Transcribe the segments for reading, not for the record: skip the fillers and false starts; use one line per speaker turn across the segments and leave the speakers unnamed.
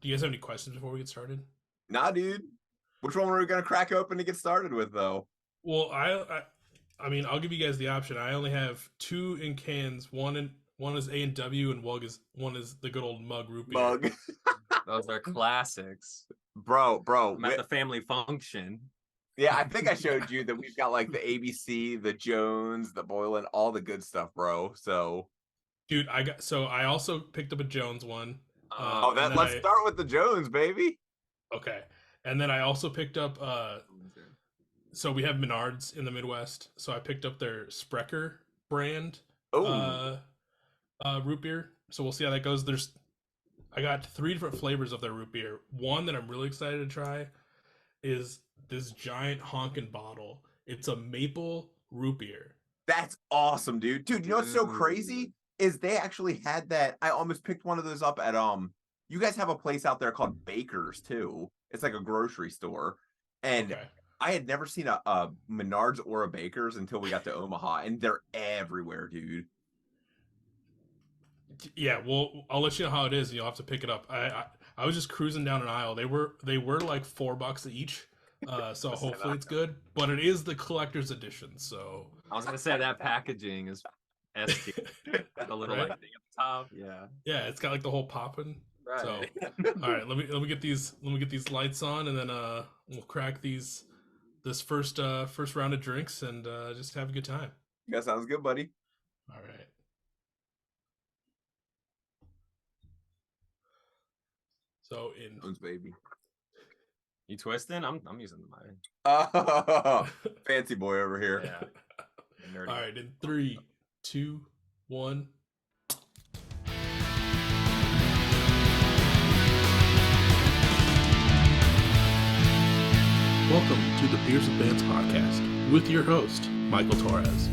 Do you guys have any questions before we get started?
Nah, dude. Which one were we gonna crack open to get started with, though?
Well, I mean, I'll give you guys the option. I only have two in cans. One is A and W, and one is the good old mug root beer.
Mug.
Those are classics.
Bro.
I'm at the family function.
Yeah, I think I showed you that we've got like the ABC, the Jones, the Boylan, all the good stuff, bro. So,
Dude, I also picked up a Jones one.
let's start with the Jones, baby.
Okay, and then I also picked up. So we have Menards in the Midwest. So I picked up their Sprecher brand.
Oh,
Root beer. So we'll see how that goes. I got 3 different flavors of their root beer. One that I'm really excited to try is this giant honkin' bottle. It's a maple root beer.
that's awesome, dude. Dude, you know what's so crazy is they actually had that. I almost picked one of those up at You guys have a place out there called Baker's too. It's like a grocery store, and
Okay.
I had never seen a Menards or a Baker's until we got to Omaha, and they're everywhere, dude.
Yeah, well, I'll let you know how it is, and you'll have to pick it up. I was just cruising down an aisle. They were like $4 each, so hopefully it's good. But it is the collector's edition, so
I was gonna say that packaging is S tier. The little
Right?
like thing at the top. Yeah.
yeah, it's got like the whole popping.
Right.
So, all right, let me get these lights on, and then we'll crack this first round of drinks and just have a good time.
That sounds good, buddy.
All right. So in
Jones, baby.
You twisting? I'm using mine.
Oh, fancy boy over here.
Yeah. Nerdy.
all right, in 3, 2, 1. Welcome to the Beers with Bands podcast with your host, Michael Torres.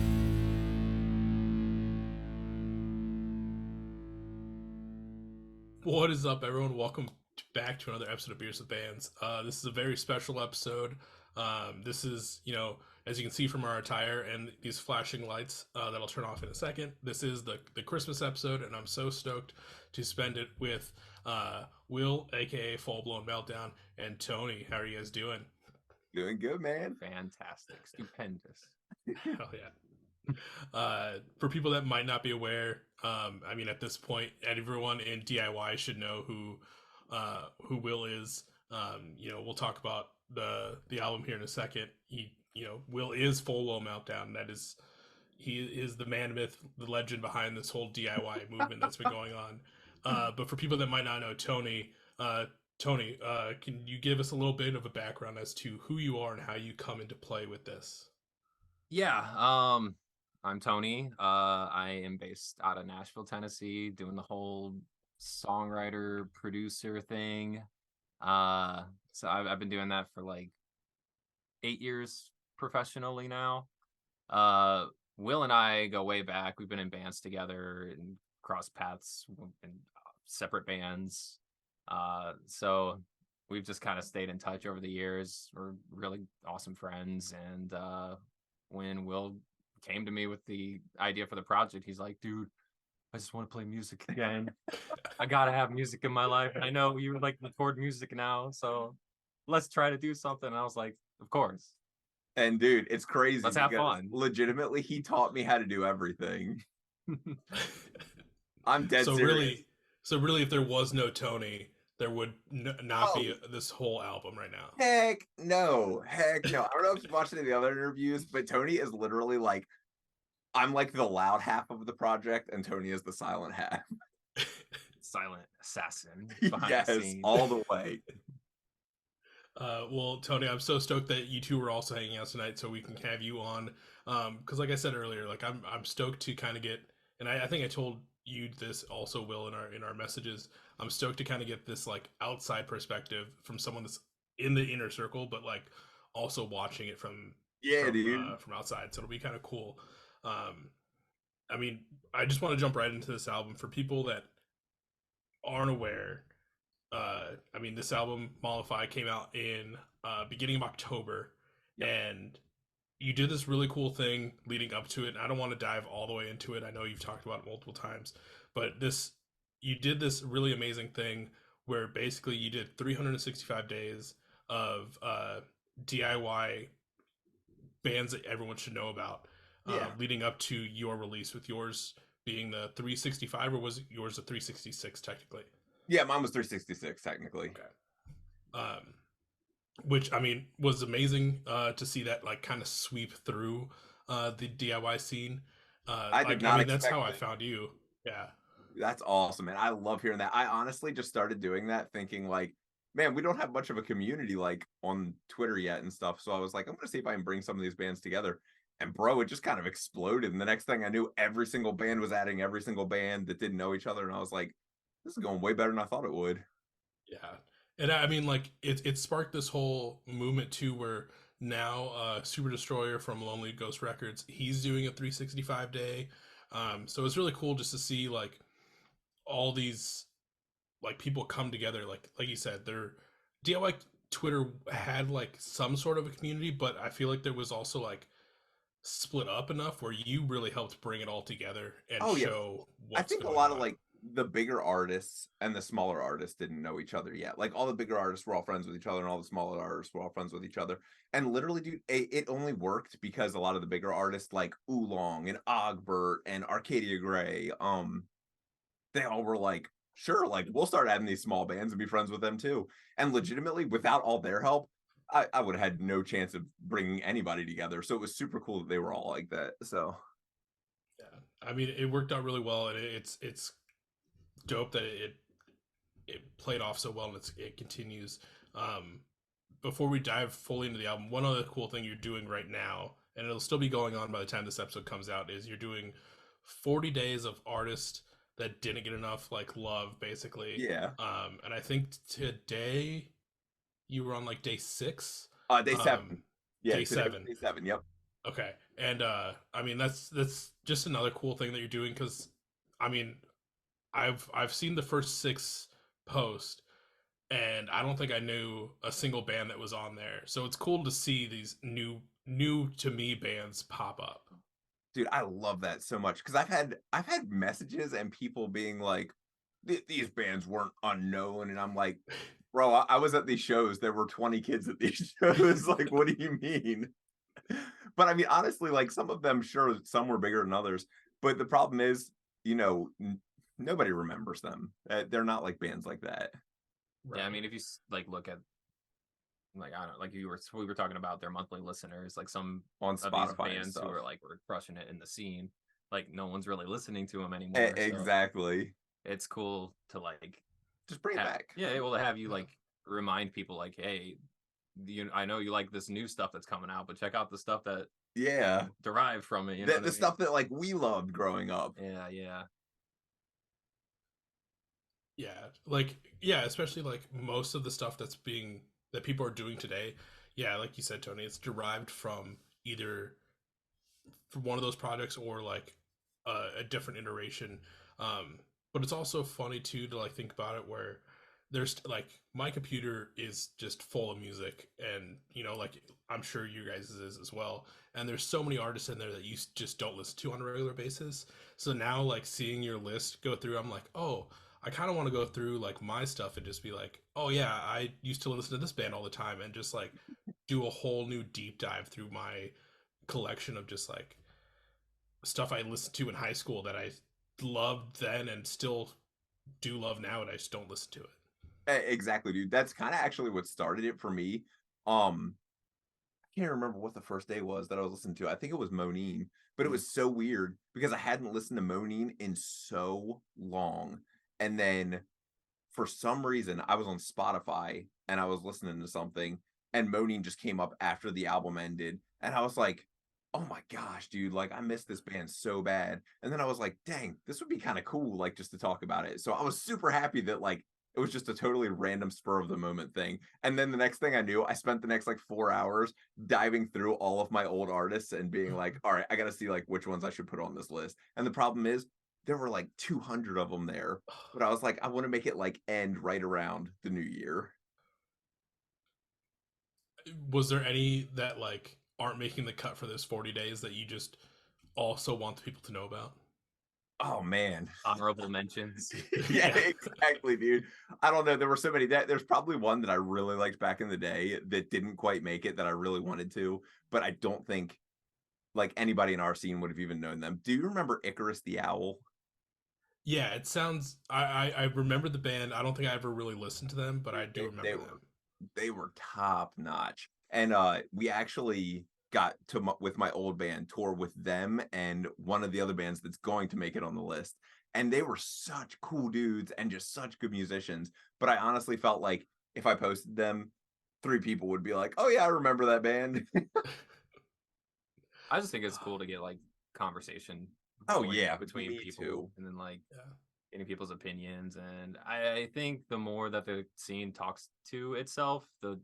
What is up, everyone? Welcome back to another episode of Beers with Bands. This is a very special episode. This is, as you can see from our attire and these flashing lights that I'll turn off in a second, this is the Christmas episode, and I'm so stoked to spend it with Will, aka Blown Meltdown, and Tony. How are you guys doing?
Doing good, man.
Fantastic. Stupendous.
Hell yeah. For people that might not be aware, I mean, at this point, everyone in DIY should know who Will is. We'll talk about the album here in a second. Will is Blown Meltdown. He is the man myth, the legend behind this whole DIY movement that's been going on. But for people that might not know Tony, can you give us a little bit of a background as to who you are and how you come into play with this?
Yeah. I'm Tony. I am based out of Nashville, Tennessee, doing the whole songwriter producer thing. So I've been doing that for like 8 years professionally now. Will and I go way back. We've been in bands together and crossed paths in separate bands. So we've just kind of stayed in touch over the years. We're really awesome friends. And when Will came to me with the idea for the project, he's like, dude, I just want to play music again. I gotta have music in my life. And I know you like record music now, so let's try to do something. And I was like, of course.
And dude, it's crazy.
Let's have fun.
Legitimately, he taught me how to do everything. I'm dead serious.
So really, if there was no Tony, there would not be this whole album right now.
Heck no. I don't know if you watched any of the other interviews, but Tony is literally like, I'm like the loud half of the project, and Tony is the silent half.
Silent assassin.
Yes,
the scenes.
all the way.
Well, Tony, I'm so stoked that you two are also hanging out tonight, so we can have you on. Because, like I said earlier, like I'm stoked to kind of get, and I think I told you this also, Will, in our messages. I'm stoked to kind of get this like outside perspective from someone that's in the inner circle, but like also watching it from outside. So it'll be kind of cool. I mean, I just want to jump right into this album for people that aren't aware. I mean, this album Mollify came out in beginning of October, and you did this really cool thing leading up to it. I don't want to dive all the way into it. I know you've talked about it multiple times, but you did this really amazing thing where basically you did 365 days of DIY bands that everyone should know about,
Yeah.
leading up to your release, with yours being the 365, or was yours a 366 technically?
Yeah, mine was 366 technically.
Okay. Which I mean was amazing to see that like kind of sweep through the DIY scene.
I did not
That's how
expect
I
it.
found you. Yeah.
That's awesome, man. I love hearing that. I honestly just started doing that thinking like, man, we don't have much of a community like on Twitter yet and stuff. So I was like, I'm gonna see if I can bring some of these bands together. And bro, it just kind of exploded. And the next thing I knew, every single band was adding every single band that didn't know each other. And I was like, this is going way better than I thought it would.
Yeah. And I mean like it sparked this whole movement too, where now Super Destroyer from Lonely Ghost Records, he's doing a 365 day. So it's really cool just to see like all these like people come together, like you said, they're DIY. Twitter had like some sort of a community, but I feel like there was also like split up enough where you really helped bring it all together and
Oh yeah.
show
I
what's
think a
going
lot of
on.
like the bigger artists and the smaller artists didn't know each other yet. Like all the bigger artists were all friends with each other, and all the smaller artists were all friends with each other. And literally, dude, it only worked because a lot of the bigger artists like Oolong and Ogbert and Arcadia Gray, they all were like, sure, like we'll start adding these small bands and be friends with them too. And legitimately, without all their help, I would have had no chance of bringing anybody together. So it was super cool that they were all like that. So
Yeah, I mean it worked out really well, and it's dope that it played off so well, and it continues. Um, Before we dive fully into the album, one other cool thing you're doing right now, and it'll still be going on by the time this episode comes out, is you're doing 40 days of artists that didn't get enough like love, basically.
yeah,
And I think today you were on like day 6.
day
Um,
7. Yeah,
Day
today was
7.
day 7. Yep.
Okay. And I mean that's just another cool thing that you're doing, because I mean I've seen the first 6 posts, and I don't think I knew a single band that was on there. So it's cool to see these new to me bands pop up.
Dude, I love that so much because I've had messages and people being like, these bands weren't unknown, and I'm like, bro, I was at these shows. There were 20 kids at these shows. Like, what do you mean? But I mean, honestly, like some of them, sure, some were bigger than others. But the problem is, nobody remembers them. They're not like bands like that.
Right.
Yeah, I mean, if you like look at like I don't know, like we were talking about their monthly listeners, like some
On
of these
Spotify and
bands who
stuff.
are like were crushing it in the scene, like no one's really listening to them anymore. So
Exactly.
it's cool to like
Just bring it back.
yeah, well to have you like remind people like, hey, I know you like this new stuff that's coming out, but check out the stuff that
Yeah.
derived from it. You
The
know what I mean?
stuff that like we loved growing up.
Yeah, yeah.
Yeah. Like yeah, especially like most of the stuff that people are doing today. Yeah, like you said, Tony, it's derived from either from one of those projects or like a different iteration. But it's also funny too to like think about it, where there's like my computer is just full of music, and like I'm sure you guys is as well, and there's so many artists in there that you just don't listen to on a regular basis. So now like seeing your list go through, I'm like, oh, I kind of want to go through like my stuff and just be like, oh yeah, I used to listen to this band all the time, and just like do a whole new deep dive through my collection of just like stuff I listened to in high school that I loved then and still do love now, and I just don't listen to it.
Exactly, dude. That's kind of actually what started it for me. I can't remember what the first day was that I was listening to. I think it was Monine, but it was so weird because I hadn't listened to Monine in so long. And then for some reason, I was on Spotify and I was listening to something, and Monine just came up after the album ended. And I was like, oh my gosh, dude, like I missed this band so bad. And then I was like, dang, this would be kind of cool, like just to talk about it. So I was super happy that like it was just a totally random spur of the moment thing. And then the next thing I knew, I spent the next like 4 hours diving through all of my old artists and being like, all right, I got to see like which ones I should put on this list. And the problem is, there were like 200 of them there. But I was like, I want to make it like end right around the new year.
Was there any that like aren't making the cut for this 40 days that you just also want the people to know about?
Oh man.
Honorable mentions.
Yeah, exactly, dude. I don't know. There were so many that there's probably one that I really liked back in the day that didn't quite make it that I really wanted to, but I don't think like anybody in our scene would have even known them. Do you remember Icarus the Owl?
Yeah, it sounds. I remember the band. I don't think I ever really listened to them, but I do remember them.
They were top notch, and we actually got to with my old band tour with them and one of the other bands that's going to make it on the list, and they were such cool dudes and just such good musicians. But I honestly felt like if I posted them, 3 people would be like, "Oh yeah, I remember that band."
I just think it's cool to get like conversation.
Oh yeah,
between people
too.
And then like getting people's opinions, and I think the more that the scene talks to itself, the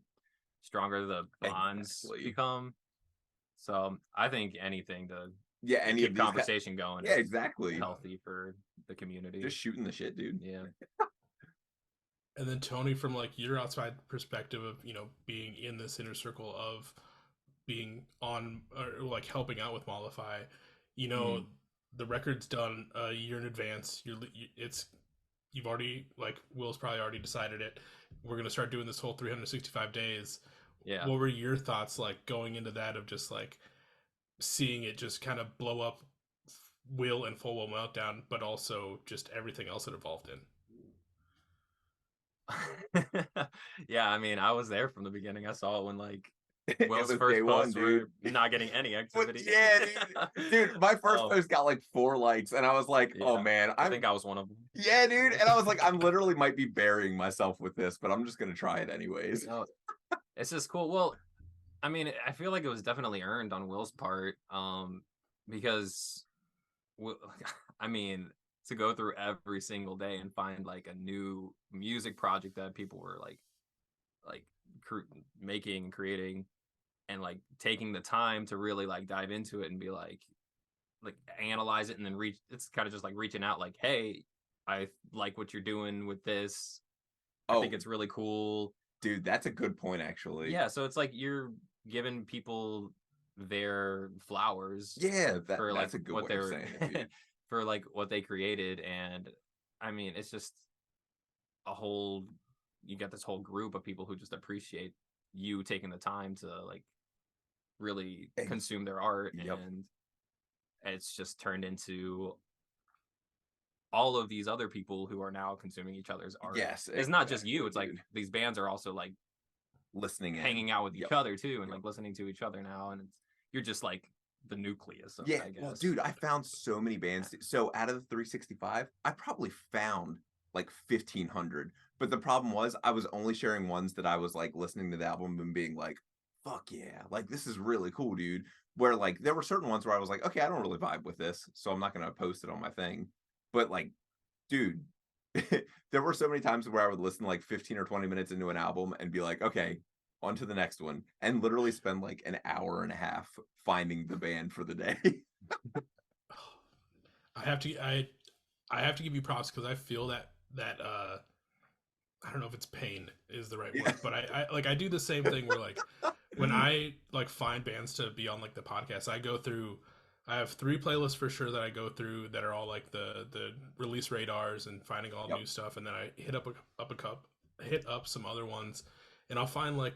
stronger the bonds become. So I think anything to keep conversation going.
Yeah, exactly.
Healthy for the community.
Just shooting the shit, dude.
Yeah.
And then Tony, from like your outside perspective of being in this inner circle of being on or like helping out with Mollify, the record's done a year in advance. You've already, like Will's probably already decided it. We're gonna start doing this whole 365 days.
Yeah.
What were your thoughts like going into that of just like seeing it just kind of blow up Will and Full Will Meltdown, but also just everything else it evolved
in? Yeah, I mean, I was there from the beginning. I saw it when like Will's first post were not getting any activity.
Yeah, dude, my first post got like 4 likes, and I was like, "Oh man,
I think I was one of them."
Yeah, dude, and I was like, "I'm literally might be burying myself with this, but I'm just gonna try it anyways."
No, it's just cool. Well, I mean, I feel like it was definitely earned on Will's part, because, I mean, to go through every single day and find like a new music project that people were like making and creating, and like taking the time to really like dive into it and be like analyze it, and then it's kind of just like reaching out like, hey, I like what you're doing with this. I think it's really cool.
Dude, that's a good point, actually.
Yeah, so it's like you're giving people their flowers.
Yeah,
for like
that's a good
what
way of saying it, dude.
For like what they created. And I mean, it's just you get this whole group of people who just appreciate you taking the time to like really consume their art. And it's just turned into all of these other people who are now consuming each other's art.
Yes,
it's not just you. It's like these bands are also like
listening,
hanging out with each other too, and like listening to each other now. And you're just like the nucleus of it, I guess.
Well, dude, I found so many bands. So out of the 365, I probably found like 1,500. But the problem was I was only sharing ones that I was like listening to the album and being like, fuck yeah, like this is really cool, dude. Where like there were certain ones where I was like, okay, I don't really vibe with this, so I'm not gonna post it on my thing. But like, dude, there were so many times where I would listen like 15 or 20 minutes into an album and be like, okay, on to the next one, and literally spend like an hour and a half finding the band for the day.
I have to give you props, because I feel that I don't know if it's pain is the right word, but I do the same thing where like when I like find bands to be on like the podcast, I have 3 playlists for sure that I go through that are all like the release radars and finding all new stuff, and then I hit up some other ones, and I'll find like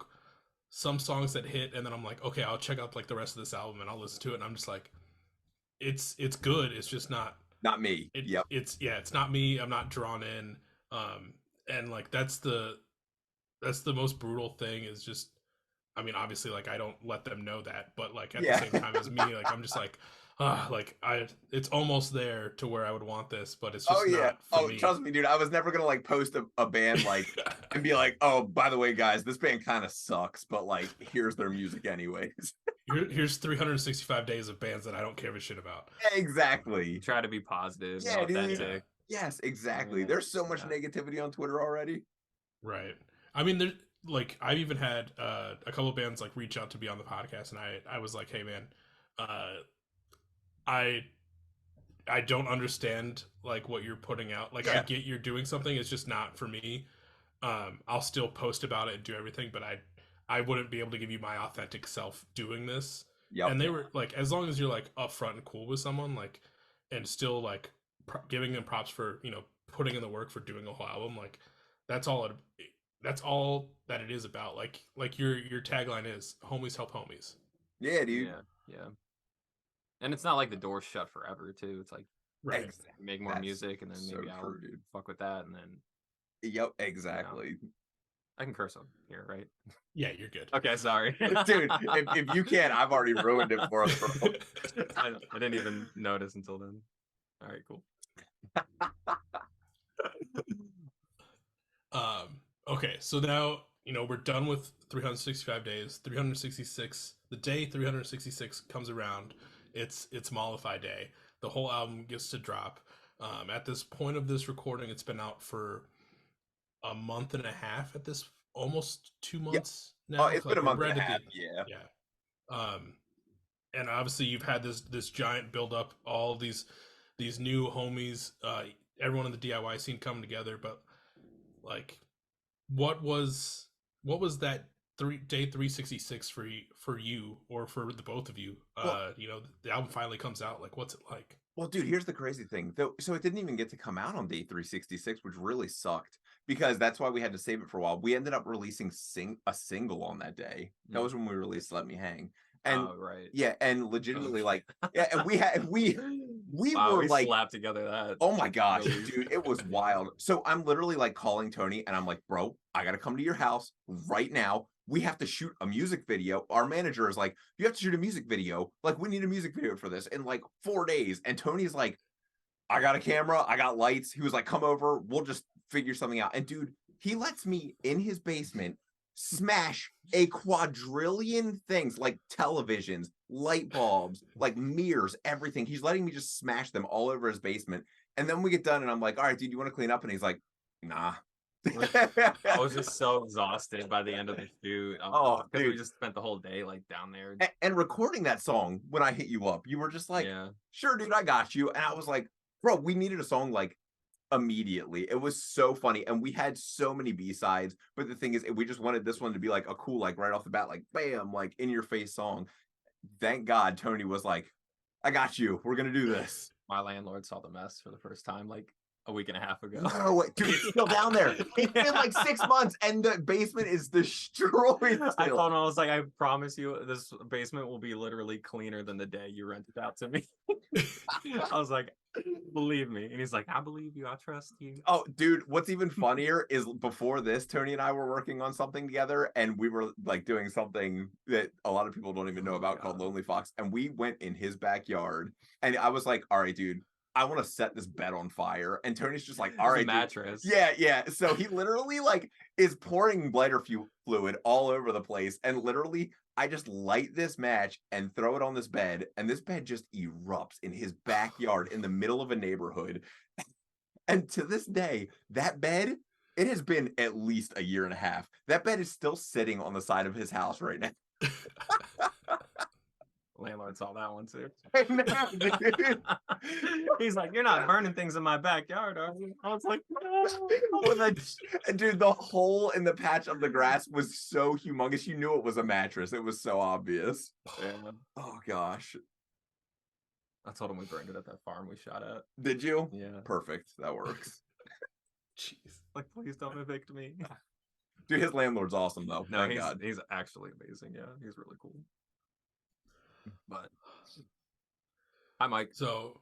some songs that hit, and then I'm like, okay, I'll check out like the rest of this album and I'll listen to it, and I'm just like, it's good, it's just not
me.
It's not me. I'm not drawn in. And like that's the most brutal thing, is just, I mean, obviously like I don't let them know that, but like at the same time as me, like I'm just like, it's almost there to where I would want this, but it's just not for me.
Trust me, dude, I was never gonna like post a band like and be like, oh, by the way, guys, this band kind of sucks, but like here's their music anyways.
Here's 365 days of bands that I don't care a shit about.
Exactly.
Try to be positive,
authentic. Dude. Yes, exactly. Yeah. There's so much negativity on Twitter already.
Right. I mean, there's like, I've even had a couple of bands like reach out to be on the podcast, and I was like, hey man, I don't understand like what you're putting out. Like I get you're doing something, it's just not for me. I'll still post about it and do everything, but I wouldn't be able to give you my authentic self doing this. And they were like, as long as you're like upfront and cool with someone, like, and still like giving them props for, you know, putting in the work for doing a whole album. Like that's all that it is about. Like your tagline is homies help homies.
Yeah, dude.
Yeah. And it's not like the door's shut forever too. It's like
Right.
make more music and then maybe I'll fuck with that and then.
Yep, exactly.
You know, I can curse on here, right?
Yeah, you're good.
Okay, sorry.
Dude, if you can't, I've already ruined it for us, bro.
I didn't even notice until then. All right, cool.
Okay, so now, you know, we're done with 365 days. 366, the day 366 comes around, it's Mollify Day. The whole album gets to drop. At this point of this recording, it's been out for a month and a half at this, almost 2 months now.
Oh, it's been a month and a half, yeah.
And obviously you've had this giant build up, all these new homies, everyone in the DIY scene coming together, but like what was that day 366 for you or for the both of you? You know, the album finally comes out. Like, what's it like?
Well, dude, here's the crazy thing. So it didn't even get to come out on day 366, which really sucked because that's why we had to save it for a while. We ended up releasing a single on that day. That was when we released Let Me Hang. And
right.
Yeah, and legitimately like and we
wow,
were like
slapped together that.
Oh my gosh, dude, it was wild. So I'm literally like calling Tony and I'm like, bro, I gotta come to your house right now. We have to shoot a music video. Our manager is like, you have to shoot a music video. Like, we need a music video for this in like 4 days. And Tony's like, I got a camera, I got lights. He was like, come over, we'll just figure something out. And dude, he lets me in his basement smash a quadrillion things like televisions, light bulbs, like mirrors, everything. He's letting me just smash them all over his basement. And then we get done and I'm like, all right, dude, you want to clean up? And he's like, nah.
I was just so exhausted by the end of the shoot. Because we just spent the whole day like down there.
And recording that song when I hit you up, you were just like, sure, dude, I got you. And I was like, bro, we needed a song like immediately. It was so funny. And we had so many B-sides. But the thing is, we just wanted this one to be like a cool, like right off the bat, like bam, like in your face song. Thank God Tony was like, I got you. We're going to do this.
My landlord saw the mess for the first time like a week and a half ago.
No way. Dude, it's still down there. It's been like 6 months and the basement is destroyed still.
I told him, I was like, I promise you this basement will be literally cleaner than the day you rented out to me. I was like, believe me. And he's like, I believe you. I trust you.
Oh, dude, what's even funnier is before this, Tony and I were working on something together and we were like doing something that a lot of people don't even know about called Lonely Fox. And we went in his backyard and I was like, all right, dude, I want to set this bed on fire. And Tony's just like, all right,
mattress.
Dude. Yeah. So he literally like is pouring lighter fluid all over the place. And literally I just light this match and throw it on this bed. And this bed just erupts in his backyard in the middle of a neighborhood. And to this day, that bed, it has been at least a year and a half. That bed is still sitting on the side of his house right now.
Landlord saw that one too.
I know, dude.
He's like, you're not burning things in my backyard, are you? I was like, no.
Dude, the hole in the patch of the grass was so humongous. You knew it was a mattress. It was so obvious.
Yeah.
Oh gosh.
I told him we burned it at that farm we shot at.
Did you?
Yeah.
Perfect. That works.
Jeez. Like, please don't evict me.
Dude, his landlord's awesome though.
No,
Thank God.
He's actually amazing. Yeah, he's really cool. But hi, Mike.
So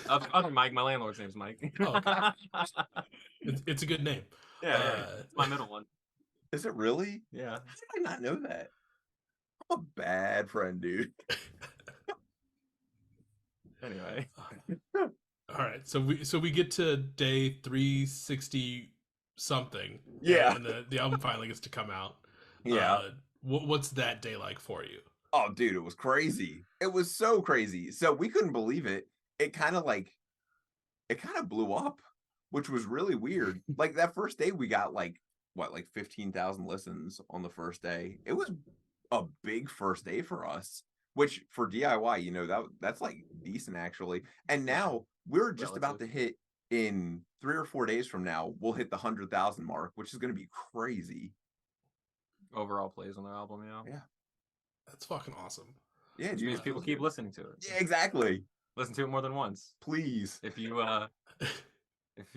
Oh,
Mike. My landlord's name's Mike.
Oh, okay. It's a good name.
Yeah, it's my middle one.
Is it really?
Yeah.
How did I not know that? I'm a bad friend, dude.
Anyway.
All right. So we get to day 360 something.
Yeah.
And the album finally gets to come out.
Yeah.
What's that day like for you?
Oh, dude, it was crazy. It was so crazy. So we couldn't believe it. It kind of blew up, which was really weird. Like that first day we got like 15,000 listens on the first day. It was a big first day for us, which for DIY, you know, that's like decent actually. And now we're just about to hit, in 3 or 4 days from now, we'll hit the 100,000 mark, which is going to be crazy.
Overall plays on the album, yeah.
Yeah.
That's fucking awesome.
Yeah,
Which means people keep listening to it.
Yeah, exactly.
listen to it more than once.
Please.
If you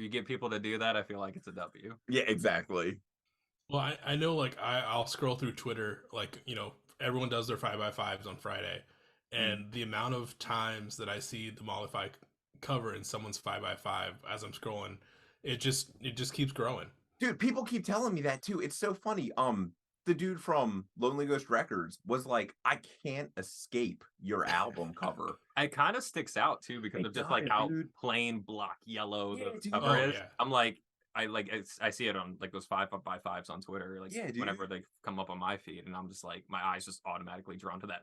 get people to do that, I feel like it's a W.
Yeah, exactly.
Well, I know, like, I'll scroll through Twitter, like, you know, everyone does their 5x5s on Friday, and the amount of times that I see the Mollify cover in someone's 5x5 as I'm scrolling, it just keeps growing.
Dude, people keep telling me that too. It's so funny. The dude from Lonely Ghost Records was like, I can't escape your album cover.
It kind of sticks out too because
It
of just
does,
like how
dude.
plain block yellow
Yeah,
the
dude.
cover
Oh,
is.
yeah.
I'm like, I see it on like those 5x5s on Twitter, like
Yeah, dude.
whenever they come up on my feed, and I'm just like, my eyes just automatically drawn to that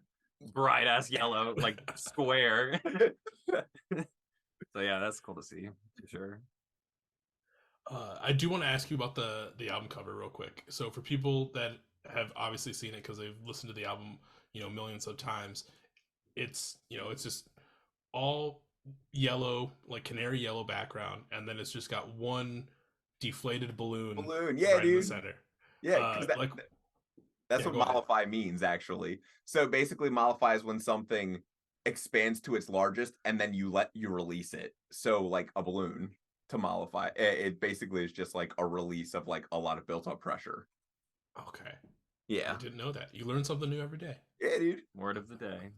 bright ass yellow like square. So yeah, that's cool to see for sure.
I do want to ask you about the album cover real quick. So for people that have obviously seen it because they've listened to the album, you know, millions of times, it's, you know, it's just all yellow, like canary yellow background, and then it's just got one deflated balloon,
Yeah,
right
dude.
in the center.
Yeah, because that's what
go ahead.
Mollify means, actually. So basically, Mollify is when something expands to its largest, and then you release it. So like a balloon to Mollify, it basically is just like a release of like a lot of built up pressure.
Okay.
Yeah.
I didn't know that. You learn something new every day.
Yeah, dude.
Word of the day.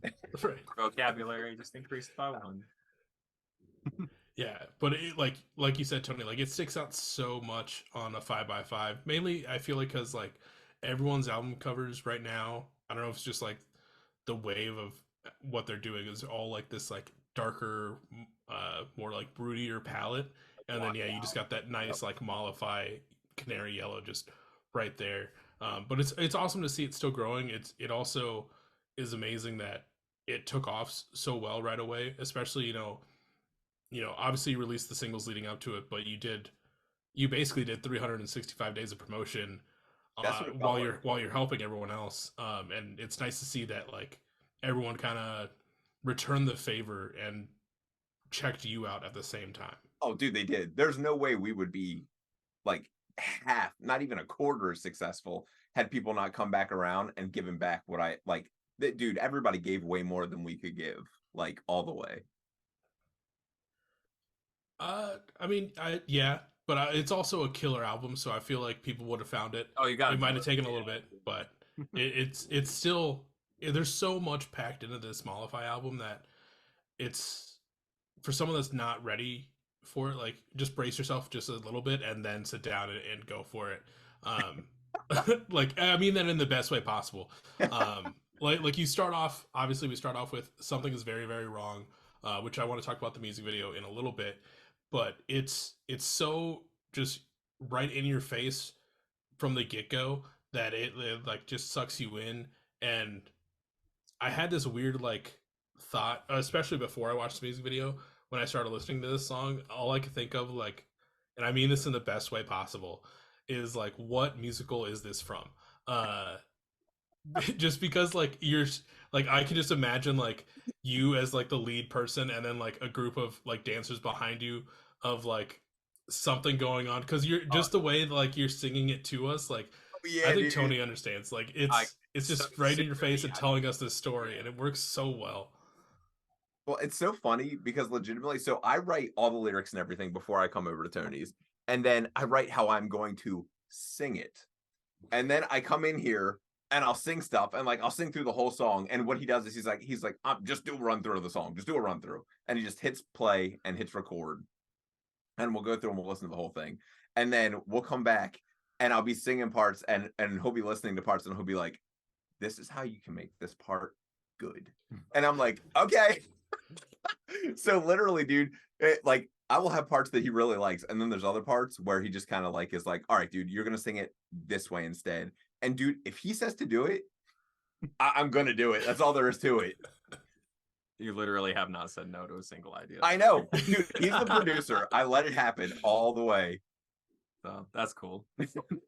Right.
Vocabulary just increased by 1.
Yeah, but it, like you said, Tony, like it sticks out so much on a 5x5. Mainly, I feel like because like everyone's album covers right now, I don't know if it's just like the wave of what they're doing is all like this like darker, more like broodier palette, and then you just got that nice like Mollify canary yellow just right there. But it's awesome to see it still growing. It also is amazing that it took off so well right away, especially obviously you released the singles leading up to it, but you basically did 365 days of promotion while you're helping everyone else. And it's nice to see that like everyone kind of returned the favor and checked you out at the same time.
Oh, dude, they did. There's no way we would be like half, not even a quarter as successful had people not come back around and given back what I like. Dude, everybody gave way more than we could give, like all the way.
I mean, but it's also a killer album, so I feel like people would have found it.
Oh, you got
it. Might have taken a little bit, but it's still there's so much packed into this Mollify album that it's for someone that's not ready for it. Like, just brace yourself just a little bit and then sit down and go for it. Like, I mean that in the best way possible. Like you start off. Obviously, we start off with Something Is Very, Very Wrong, which I want to talk about the music video in a little bit. But it's so just right in your face from the get-go that it like just sucks you in. And I had this weird like thought, especially before I watched the music video, when I started listening to this song, all I could think of, like, and I mean this in the best way possible, is like, what musical is this from? Just because like you're like, I can just imagine like you as like the lead person and then like a group of like dancers behind you of like something going on, because you're just the way like you're singing it to us, like
Yeah,
I think
dude.
Tony understands, like it's just right in your face and telling us this story, and it works so well.
Well, it's so funny because legitimately, so I write all the lyrics and everything before I come over to Tony's, and then I write how I'm going to sing it, and then I come in here and I'll sing stuff, and like I'll sing through the whole song, and what he does is he's like just do a run through of the song, just do a run through, and he just hits play and hits record, and we'll go through and we'll listen to the whole thing, and then we'll come back and I'll be singing parts, and he'll be listening to parts, and he'll be like, "This is how you can make this part good," and I'm like, "Okay." So literally, dude, like I will have parts that he really likes, and then there's other parts where he just kind of like is like, "All right, dude, you're gonna sing it this way instead." And dude, if he says to do it, I'm gonna do it. That's all there is to it.
You literally have not said no to a single idea.
I know, dude. He's the producer. I let it happen all the way.
So that's cool.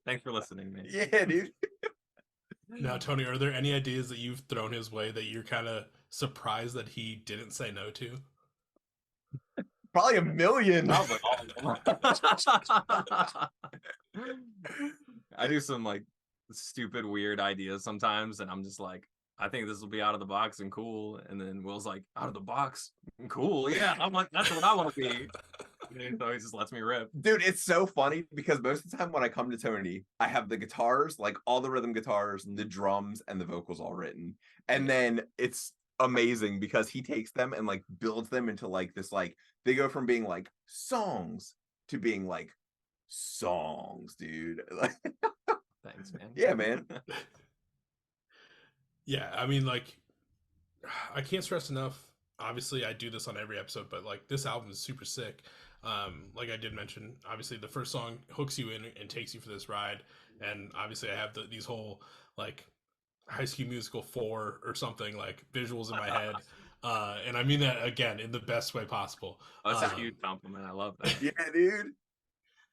Thanks for listening, man.
Yeah, dude.
Now, Tony, are there any ideas that you've thrown his way that you're kind of surprised that he didn't say no to?
Probably a million.
Probably all I do some like stupid, weird ideas sometimes, and I'm just like, I think this will be out of the box and cool. And then Will's like, out of the box and cool. Yeah, I'm like, that's what I want to be. And so he just lets me rip.
Dude, it's so funny because most of the time when I come to Tony, I have the guitars, like all the rhythm guitars, the drums, and the vocals all written. And then it's amazing because he takes them and like builds them into like this, like they go from being like songs to being like songs, dude.
Thanks, man.
Yeah, man.
Yeah, I mean, like, I can't stress enough. Obviously, I do this on every episode, but like this album is super sick. Like I did mention, obviously the first song hooks you in and takes you for this ride, and obviously I have these whole like High School Musical 4 or something like visuals in my head, and I mean that again in the best way possible.
That's a huge compliment. I love that.
Yeah, dude.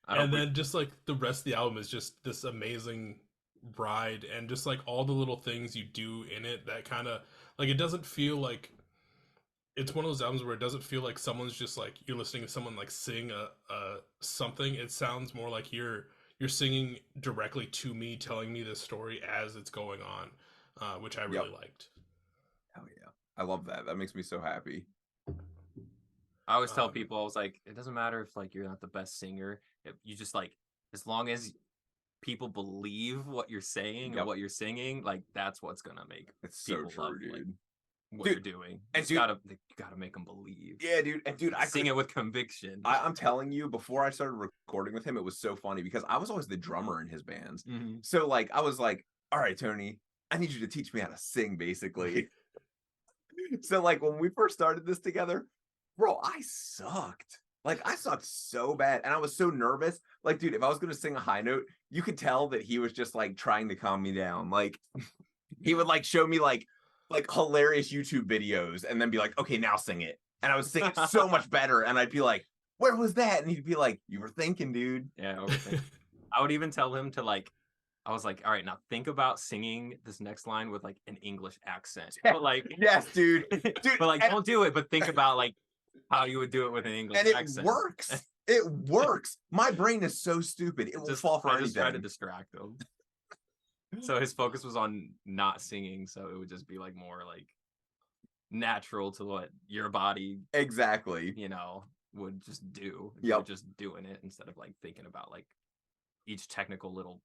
And then just like the rest of the album is just this amazing ride, and just like all the little things you do in it that kind of like it doesn't feel like it's one of those albums where it doesn't feel like someone's just like you're listening to someone like sing a something. It sounds more like you're singing directly to me, telling me this story as it's going on, which I really liked.
Hell yeah, I love that. That makes me so happy.
I always tell people, I was like, it doesn't matter if like you're not the best singer. You just like, as long as people believe what you're saying or what you're singing, like that's what's gonna make
it's so true,
love,
dude.
like, what you're doing.
And
you gotta make them believe.
Yeah, dude. And dude, I
sing it with conviction.
I'm telling you, before I started recording with him, it was so funny because I was always the drummer in his bands.
Mm-hmm.
So like I was like, all right, Tony, I need you to teach me how to sing, basically. So like when we first started this together, bro, I sucked. Like I sucked so bad, and I was so nervous. Like, dude, if I was gonna sing a high note, you could tell that he was just like trying to calm me down. Like he would like show me like hilarious YouTube videos and then be like, okay, now sing it. And I was singing so much better, and I'd be like, where was that? And he'd be like, you were thinking, dude.
Yeah, I would even tell him to like, I was like, all right, now think about singing this next line with like an English accent. But like,
yes, dude. Dude,
but like, don't do it, but think about like how you would do it with an English accent.
And it works. It works. My brain is so stupid. It will fall for anything. I just
tried to distract him. So his focus was on not singing, so it would just be like more like natural to what your body
exactly,
you know, would just do.
Yep.
Just doing it instead of like thinking about like each technical little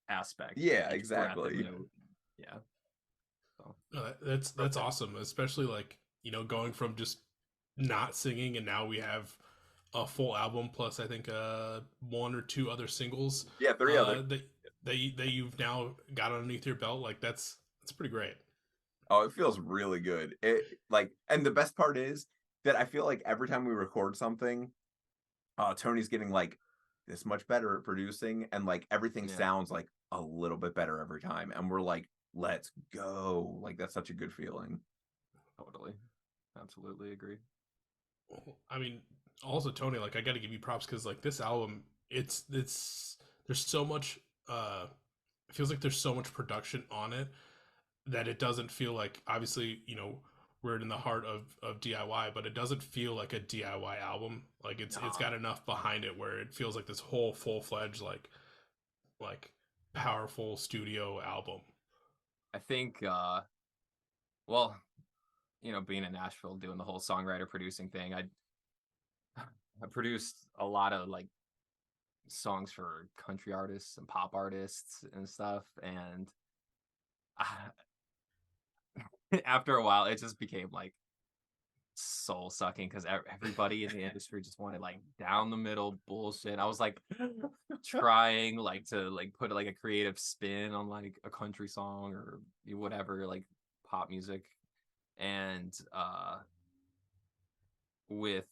aspect.
Yeah, exactly.
Yeah. So
that's awesome, especially like, you know, going from just not singing and now we have a full album plus I think 1 or 2 other singles.
Yeah, 3 other
that you've now got underneath your belt. Like that's pretty great.
Oh, it feels really good. It like, and the best part is that I feel like every time we record something, Tony's getting like this much better at producing, and like everything sounds like a little bit better every time, and we're like, let's go. Like that's such a good feeling.
Totally. Absolutely agree.
I mean, also Tony, like I got to give you props because like this album, it's there's so much it feels like there's so much production on it that it doesn't feel like, obviously, you know, we're in the heart of DIY, but it doesn't feel like a DIY album. Like it's got enough behind it where it feels like this whole full-fledged like powerful studio album.
I think well, you know, being in Nashville doing the whole songwriter producing thing, I produced a lot of like songs for country artists and pop artists and stuff, and after a while it just became like soul sucking because everybody in the industry just wanted like down the middle bullshit. I was like trying like to like put like a creative spin on like a country song or whatever, like pop music, and with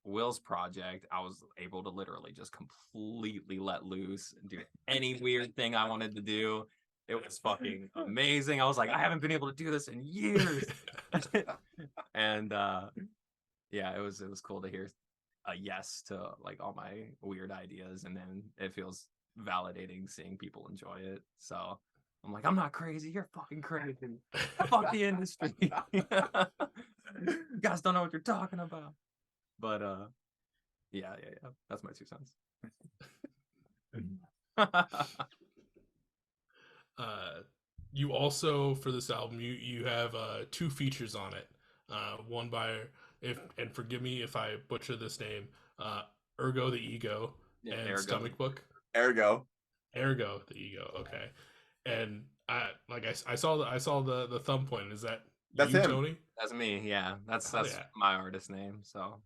Will's project, I was able to literally just completely let loose and do any weird thing I wanted to do. It was fucking amazing. I was like, I haven't been able to do this in years. And yeah, it was cool to hear a yes to like all my weird ideas, and then it feels validating seeing people enjoy it. So I'm like, I'm not crazy, you're fucking crazy. Fuck the industry. You guys don't know what you're talking about. But yeah, that's my 2 cents.
you also, for this album, you have two features on it. One by, if and forgive me if I butcher this name, Ergo the Ego,
Yeah,
and
Ergo.
Stomach Book.
Ergo.
Ergo the Ego. Okay, and I saw the thumb point. Is that
That's
you,
him.
Tony?
That's me. Yeah, that's
Oh, yeah.
my artist name. So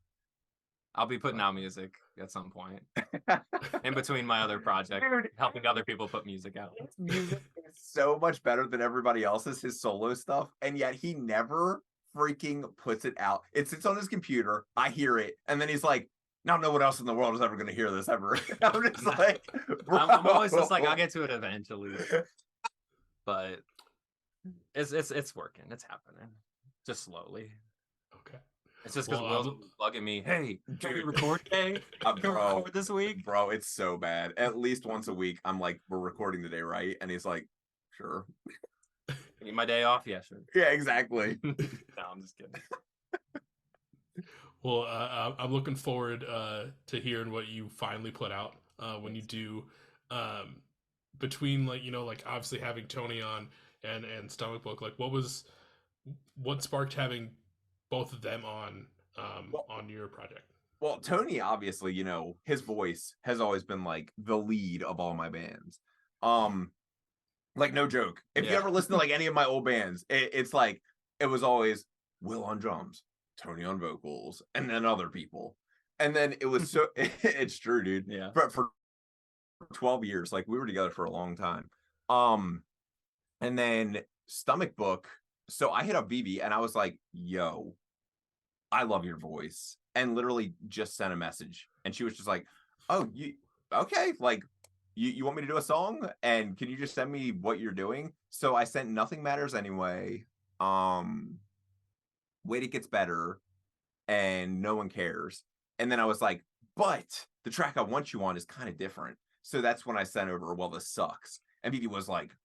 I'll be putting out music at some point in between my other project,
Dude.
helping other people put music out.
His music is so much better than everybody else's, his solo stuff, and yet he never freaking puts it out. It sits on his computer, I hear it, and then he's like, "Now no one else in the world is ever going to hear this ever." I'm just like,
I'm always just like, I'll get to it eventually, but it's working, it's happening, just slowly.
Okay.
It's just because
Well,
Will's bugging me. Hey, can we record today? Can we
bro,
record this week?
bro, it's so bad. At least once a week, I'm like, "We're recording today, right?" And he's like, "Sure."
Need my day off? Yeah, sure.
Yeah, exactly.
No, I'm just kidding.
Well, I'm looking forward to hearing what you finally put out when you do. Between like obviously having Tony on and Stomach Book, like what sparked having both of them on on your project?
Well, Tony, obviously, his voice has always been like the lead of all my bands. Like no joke. If you
Yeah.
ever listen to like any of my old bands, it's like it was always Will on drums, Tony on vocals, and then other people. And then it was so it's true, dude.
Yeah.
But for 12 years, like we were together for a long time. And then Stomach Book. So I hit up Vivi and I was like, "Yo, I love your voice," and literally just sent a message. And she was just like, "Oh, you okay? Like, you want me to do a song? And can you just send me what you're doing?" So I sent Nothing Matters Anyway, Wait It Gets Better, and No One Cares. And then I was like, but the track I want you on is kind of different. So that's when I sent over, Well, This Sucks. And Vivi was like,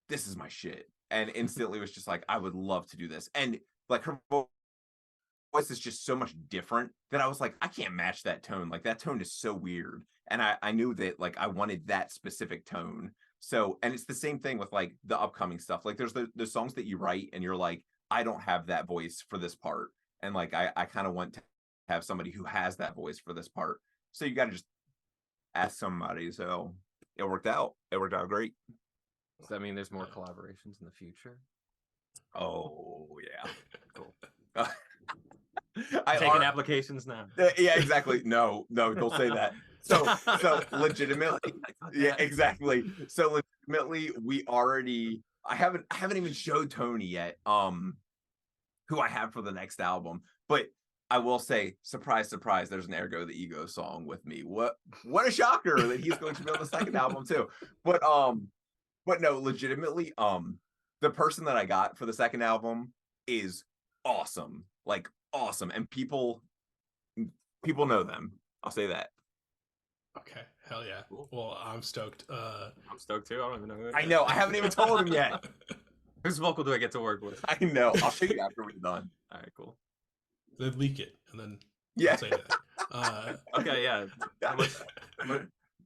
"This is my shit." And instantly was just like, "I would love to do this." And like her voice is just so much different that I was like, I can't match that tone. Like that tone is so weird. And I knew that like I wanted that specific tone. So, and it's the same thing with like the upcoming stuff. Like there's the songs that you write and you're like, I don't have that voice for this part. And like, I kind of want to have somebody who has that voice for this part. So you got to just ask somebody. So it worked out. It worked out great.
Does that mean there's more collaborations in the future?
Oh yeah.
Cool.
Taking
applications now.
Yeah, exactly. No, don't say that. So legitimately, yeah, exactly. So legitimately, we already. I haven't even showed Tony yet. Who I have for the next album, but I will say, surprise, surprise, there's an Ergo the Ego song with me. What a shocker that he's going to be on the second album too. But no, legitimately, the person that I got for the second album is awesome. Like awesome. And people know them. I'll say that.
Okay, hell yeah. Well, I'm stoked.
I'm stoked too. I don't even know who it
I
is.
know. I haven't even told him yet.
Whose vocal do I get to work with?
I know. I'll show you after we're done.
All right, cool.
Then leak it, and then
Yeah.
say that.
Okay, yeah. How much,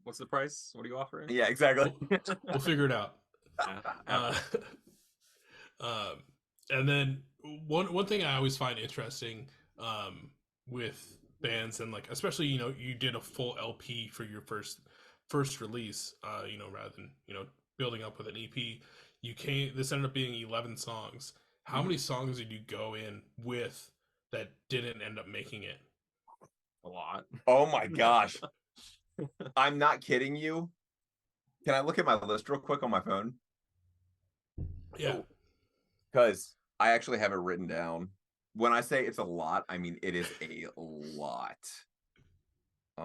what's the price? What are you offering?
Yeah, exactly.
We'll figure it out.
Yeah.
And then one thing I always find interesting with bands, and like especially you did a full LP for your first release, rather than building up with an EP. This ended up being 11 songs. How many songs did you go in with that didn't end up making it?
A lot.
Oh my gosh. I'm not kidding you. Can I look at my list real quick on my phone?
Yeah.
Because I actually have it written down. When I say it's a lot, I mean it is a lot. I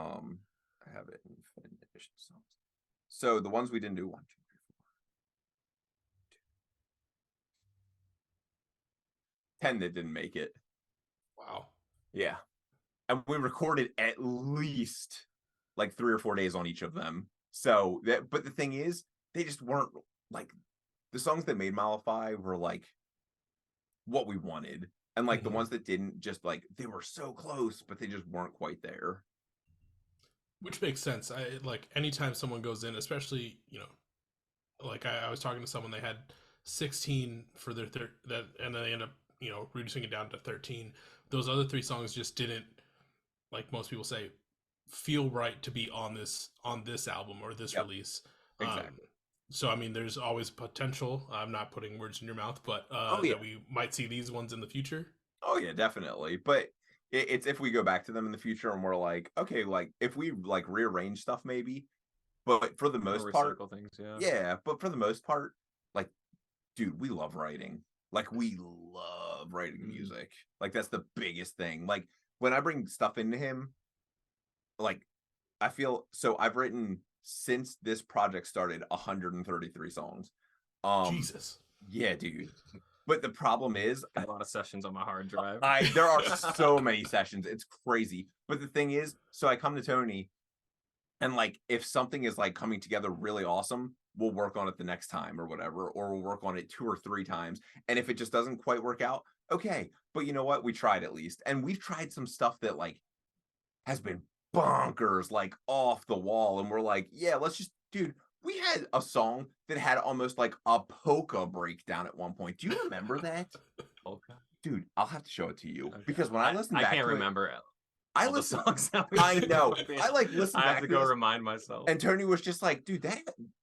have it in finished songs. So the ones we didn't do, 1, 2, 3, 4, 10 that didn't make it.
Wow.
Yeah. And we recorded at least like 3 or 4 days on each of them. So that, but the thing is, they just weren't like the songs that made Mollify were like what we wanted. And like the ones that didn't, just like they were so close, but they just weren't quite there.
Which makes sense. I like anytime someone goes in, especially, like I was talking to someone, they had 16 for their that, and then they end up reducing it down to 13. Those other 3 songs just didn't, like most people say, feel right to be on this album or this release.
Exactly.
So I mean, there's always potential. I'm not putting words in your mouth, but that we might see these ones in the future.
Oh yeah, definitely. But it's if we go back to them in the future and we're like, okay, like if we like rearrange stuff maybe, but for the most part,
things,
yeah. But for the most part, like, dude, we love writing. Like we love writing music. Like that's the biggest thing. Like when I bring stuff into him, like I feel so I've written since this project started 133 songs.
Jesus.
Yeah, dude. But the problem is
got a lot of sessions on my hard drive.
There are so many sessions. It's crazy. But the thing is, so I come to Tony and like if something is like coming together really awesome, we'll work on it the next time or whatever, or we'll work on it 2 or 3 times. And if it just doesn't quite work out, okay. But you know what? We tried at least. And we've tried some stuff that like has been bonkers, like off the wall. And we're like, yeah, let's just, dude, we had a song that had almost like a polka breakdown at one point. Do you remember that?
Polka?
Dude, I'll have to show it to you because when I listen back
I can't
to
remember it.
I listen. I know. I like listen.
I have
back
to
to
go
this,
remind myself.
and Tony was just like, "Dude,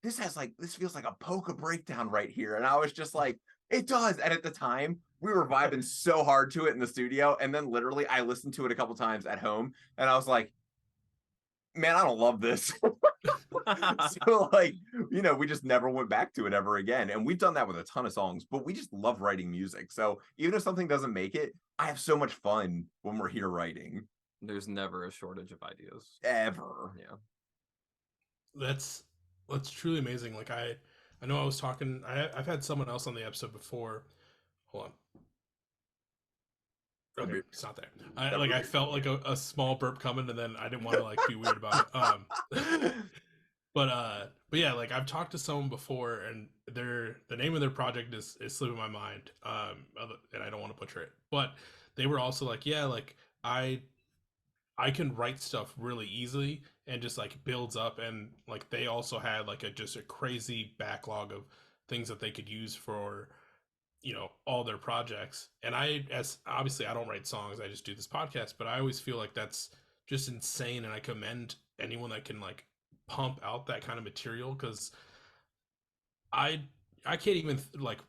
this feels like a polka breakdown right here," and I was just like, "It does." And at the time, we were vibing so hard to it in the studio, and then literally, I listened to it a couple times at home, and I was like, "Man, I don't love this." So like, we just never went back to it ever again. And we've done that with a ton of songs, but we just love writing music. So even if something doesn't make it, I have so much fun when we're here writing.
There's never a shortage of ideas.
Ever.
Yeah.
That's truly amazing. Like I know I was talking, I've had someone else on the episode before. Hold on. Okay, it's not there. I felt like a small burp coming, and then I didn't want to like be weird about it. But yeah, like I've talked to someone before, and the name of their project is slipping my mind. And I don't want to butcher it, but they were also like, yeah, like I can write stuff really easily and just like builds up, and like they also had like just a crazy backlog of things that they could use for all their projects. And as obviously I don't write songs, I just do this podcast, but I always feel like that's just insane, and I commend anyone that can like pump out that kind of material, because I can't even like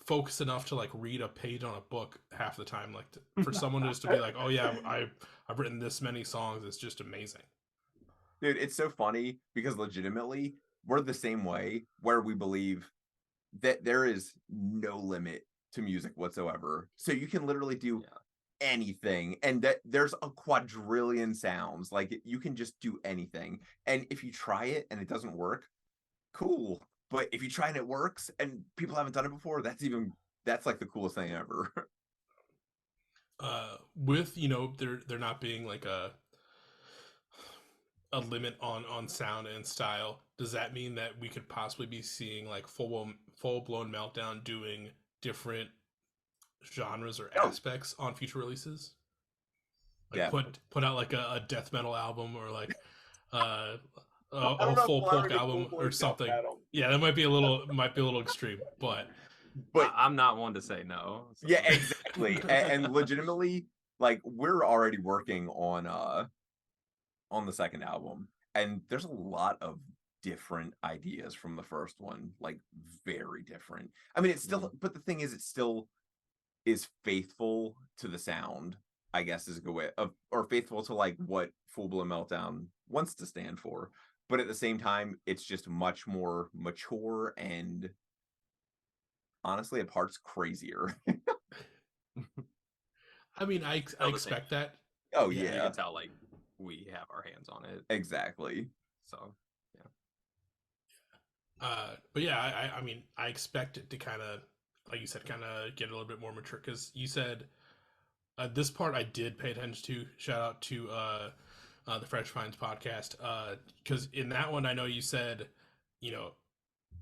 focus enough to like read a page on a book half the time. Like for someone just to be like, oh yeah, I've written this many songs, it's just amazing.
Dude, it's so funny because legitimately we're the same way, where we believe that there is no limit to music whatsoever. So you can literally do anything, and that there's a quadrillion sounds. Like you can just do anything. And if you try it and it doesn't work, cool. But if you try and it works and people haven't done it before, that's like the coolest thing ever.
With there not being like a limit on sound and style, does that mean that we could possibly be seeing like full blown meltdown doing different genres or aspects on future releases? Like put out like a death metal album, or like a full folk album or something. Yeah, that might be a little extreme, but
I'm not one to say no.
So. Yeah, exactly. and legitimately, like we're already working on the second album, and there's a lot of different ideas from the first one, like very different. I mean, it's still, but the thing is, it still is faithful to the sound, I guess is a good way of, or faithful to like what Full Blown Meltdown wants to stand for. But at the same time, it's just much more mature and honestly at parts crazier.
I mean, I expect that.
Oh yeah.
You can tell like we have our hands on it.
Exactly.
So
but yeah, I mean, I expect it to kind of, like you said, kind of get a little bit more mature, because you said this part I did pay attention to. Shout out to the Fresh Finds podcast, because in that one I know you said,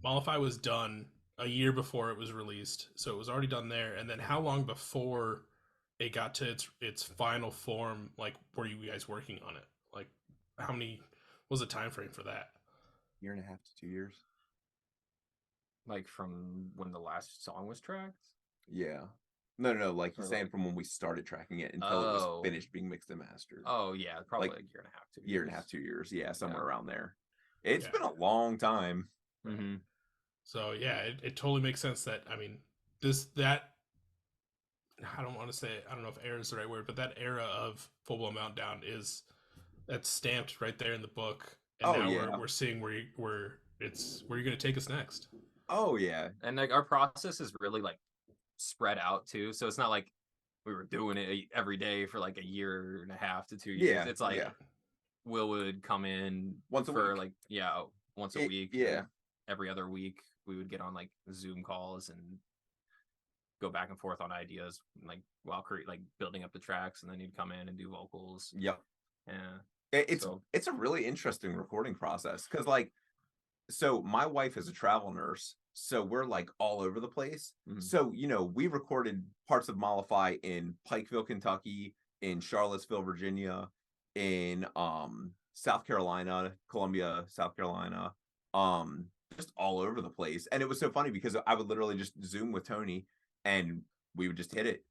Mollify was done a year before it was released, so it was already done there. And then how long before it got to its final form, like were you guys working on it? Like how many was the time frame for that?
1.5 to 2 years.
Like from when the last song was tracked?
Yeah. No. Like he's
Or
saying
like,
from when we started tracking it until it was finished being mixed and mastered.
Oh yeah, probably
Like
like a year and a half, 2 years.
Year and a half, 2 years. Yeah, somewhere
Yeah.
around there. It's
Yeah.
been a long time.
Mm-hmm.
So yeah, it totally makes sense that I mean that I don't want to say I don't know if era is the right word, but that era of Full Blown Meltdown that's stamped right there in the book, and
Oh,
now
yeah.
we're seeing where you're gonna take us next.
Oh yeah.
And like our process is really like spread out too, so it's not like we were doing it every day for like a year and a half to 2 years.
Yeah,
It's like
yeah.
Will would come in
Once a
for
week.
like once a week.
Yeah.
And every other week we would get on like Zoom calls and go back and forth on ideas, like while building up the tracks, and then he'd come in and do vocals.
Yep.
Yeah.
It's a really interesting recording process because like, so my wife is a travel nurse, so we're like all over the place.
Mhm.
So we recorded parts of Mollify in Pikeville, Kentucky, in Charlottesville, Virginia, in South Carolina, Columbia, South Carolina, just all over the place. And it was so funny because I would literally just Zoom with Tony and we would just hit it.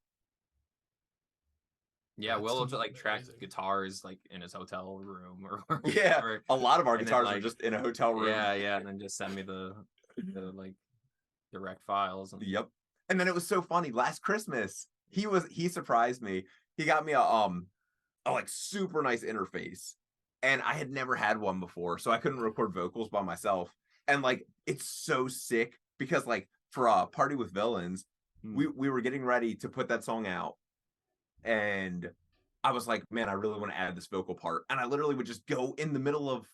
Yeah,
That's
Will would like track
amazing.
guitars like in his hotel room or
Yeah, a lot of our
and then,
guitars are
like,
just in a hotel room.
Yeah, and then just send me the like direct files. And
Yep. And then it was so funny. Last Christmas, he surprised me. He got me a like super nice interface, and I had never had one before, so I couldn't record vocals by myself. And like it's so sick because like for Party with Villains, we were getting ready to put that song out, and I was like, man, I really want to add this vocal part, and I literally would just go in the middle of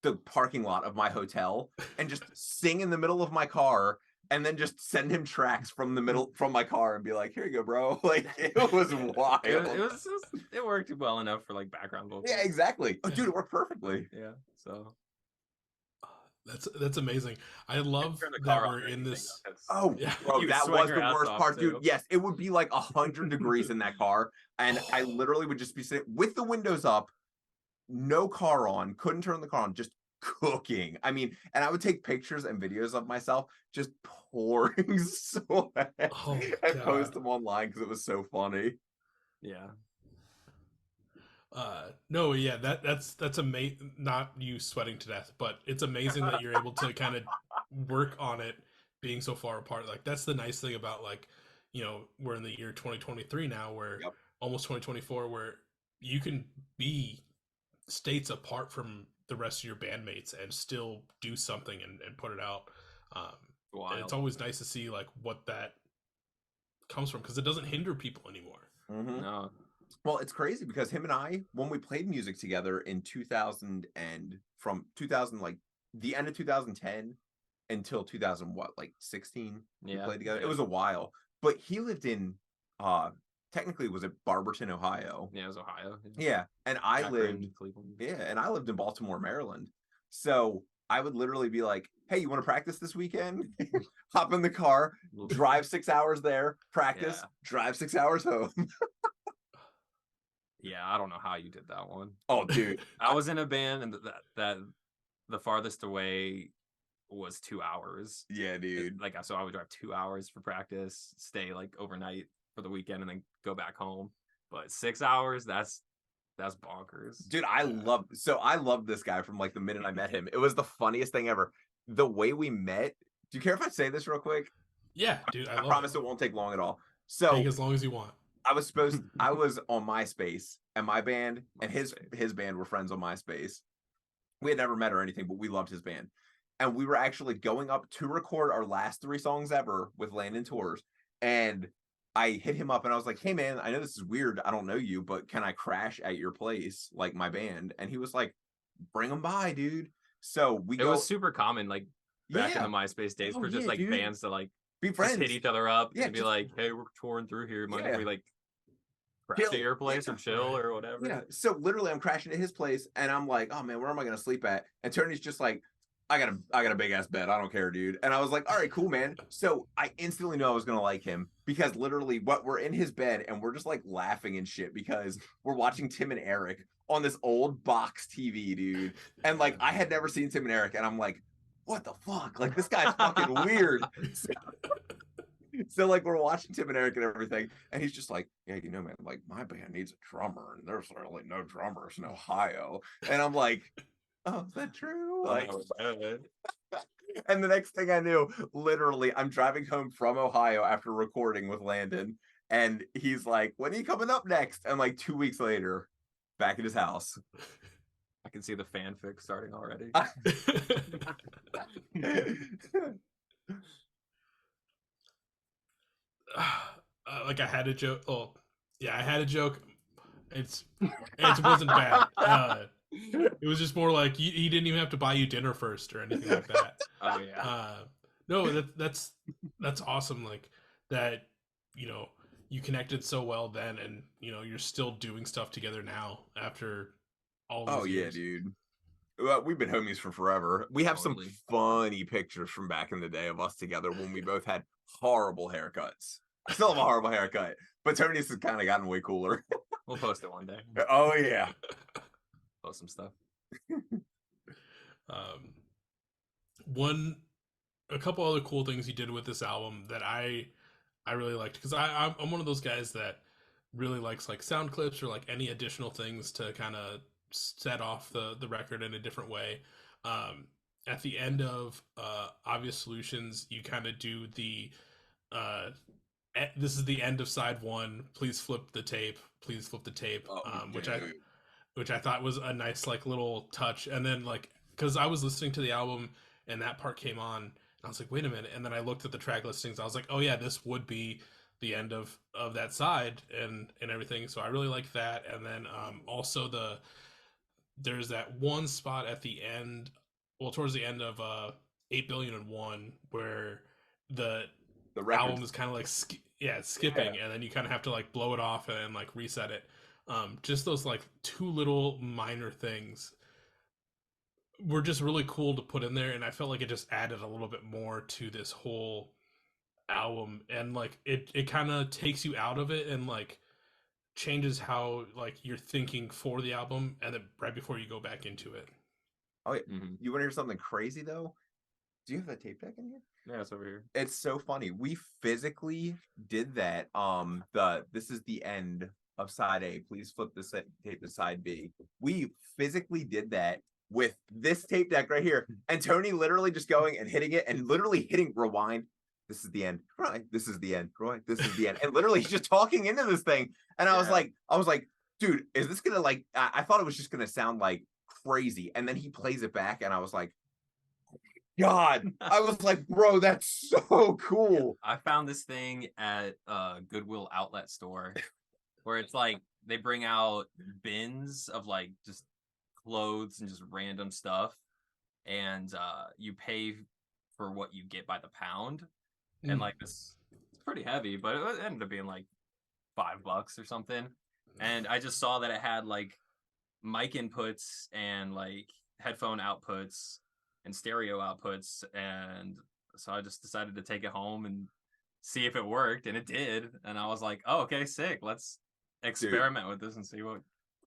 the parking lot of my hotel and just sing in the middle of my car, and then just send him tracks from my car and be like, here you go, bro. Like it was wild.
It worked well enough for like background vocals.
Yeah, exactly. Oh, dude, it worked perfectly.
Yeah, so
That's amazing. I love
turn the
that
car
we're
on or
in
anything,
this.
though.
Oh,
Yeah.
bro,
You
that
sweat
was
your
the
ass
worst
off,
part, dude.
too.
Yes, it would be like 100 degrees in that car, and I literally would just be sitting with the windows up, no car on, couldn't turn the car on, just cooking. I mean, and I would take pictures and videos of myself just pouring sweat and post them online because it was so funny.
Yeah.
No, yeah, that's amazing. Not you sweating to death, but it's amazing that you're able to kind of work on it being so far apart. Like that's the nice thing about like, we're in the year 2023 now, where
Yep.
almost 2024, where you can be states apart from the rest of your bandmates and still do something and put it out. And it's always nice to see like what that comes from, because it doesn't hinder people anymore.
Mm-hmm.
No.
Well, it's crazy because him and I, when we played music together in 2000 and from 2000, like the end of 2010 until 2000, what, like 16, we played together.
Yeah.
It was a while, but he lived in, technically was it Barberton, Ohio?
Yeah, it was Ohio.
Yeah. And I lived,
Cleveland.
yeah. And I lived in Baltimore, Maryland. So I would literally be like, hey, you want to practice this weekend? Hop in the car, drive 6 hours there, practice, drive 6 hours home.
Yeah, I don't know how you did that one.
Oh, dude.
I was in a band, and that the farthest away was 2 hours.
Yeah, dude.
So I would drive 2 hours for practice, stay like overnight for the weekend, and then go back home. But 6 hours, that's bonkers.
Dude, I love this guy from like the minute I met him. It was the funniest thing ever. The way we met. Do you care if I say this real quick?
Yeah, dude.
I promise it won't take long at all. So
take as long as you want.
I was on MySpace, and my band and his band were friends on MySpace. We had never met or anything, but we loved his band. And we were actually going up to record our last 3 songs ever with Landon Tours. And I hit him up and I was like, hey man, I know this is weird. I don't know you, but can I crash at your place, like my band? And he was like, bring them by, dude. So it
was super common, like back in the MySpace days, for just like
dude.
Bands to like
be friends,
hit each other up, and be
just,
like, hey, we're touring through here. Might we like crash at your place or chill or whatever?
Yeah. So literally I'm crashing at his place and I'm like, oh man, where am I gonna sleep at? And Tony's just like, I got a big ass bed. I don't care, dude. And I was like, all right, cool, man. So I instantly knew I was gonna like him because literally we're in his bed and we're just like laughing and shit because we're watching Tim and Eric on this old box TV, dude. And like I had never seen Tim and Eric, and I'm like, what the fuck? Like, this guy's fucking weird. So like we're watching Tim and Eric and everything, and he's just like, yeah, you know, man, like my band needs a drummer, and there's really no drummers in Ohio. And I'm like, oh, is that true? Like, and the next thing I knew, literally, I'm driving home from Ohio after recording with Landon, and he's like, when are you coming up next? And like 2 weeks later, back at his house.
I can see the fanfic starting already.
Like I had a joke. Oh, yeah, I had a joke. It wasn't bad. It was just more like he didn't even have to buy you dinner first or anything like that.
Oh yeah.
No, that's awesome. Like that, you know, you connected so well then, and you know you're still doing stuff together now after all.
Oh
these
yeah,
years.
dude. Well, we've been homies for forever. We have
Totally.
some funny pictures from back in the day of us together when we both had horrible haircuts. I still have a horrible haircut, but Tony's has kind of gotten way cooler.
We'll post it one day.
Oh yeah.
Post some stuff.
A couple other cool things he did with this album that I really liked, because I'm one of those guys that really likes like sound clips or like any additional things to kind of set off the record in a different way. At the end of Obvious Solutions, you kind of do the this is the end of side one, please flip the tape, which I thought was a nice like little touch. And then like, because I was listening to the album and that part came on, and I was like, wait a minute. And then I looked at the track listings. I was like, oh yeah, this would be the end of that side and everything. So I really like that. And then also there's that one spot at the end, well, towards the end of 8 Billion and One, where the album is kind of like it's skipping, and then you kind of have to like blow it off and like reset it. Just those like two little minor things were just really cool to put in there, and I felt like it just added a little bit more to this whole album, and like it kind of takes you out of it and like changes how like you're thinking for the album, and then right before you go back into it.
Oh, you want to hear something crazy though? Do you have that tape deck in here?
Yeah, it's over here.
It's so funny. We physically did that. This is the end of side A. Please flip the tape to side B. We physically did that with this tape deck right here, and Tony literally just going and hitting it and literally hitting rewind. This is the end. Right. This is the end. Right. This is the end. And literally he's just talking into this thing. And I was like, dude, is this gonna like? I thought it was just gonna sound like crazy. And then he plays it back, and I was like, God, I was like, bro, that's so cool.
I found this thing at a Goodwill outlet store where it's like they bring out bins of like just clothes and just random stuff, and you pay for what you get by the pound. And like this, it's pretty heavy, but it ended up being like $5 or something. And I just saw that it had like mic inputs and like headphone outputs and stereo outputs, and so I just decided to take it home and see if it worked, and it did. And I was like, oh, okay, sick, let's experiment with this and see what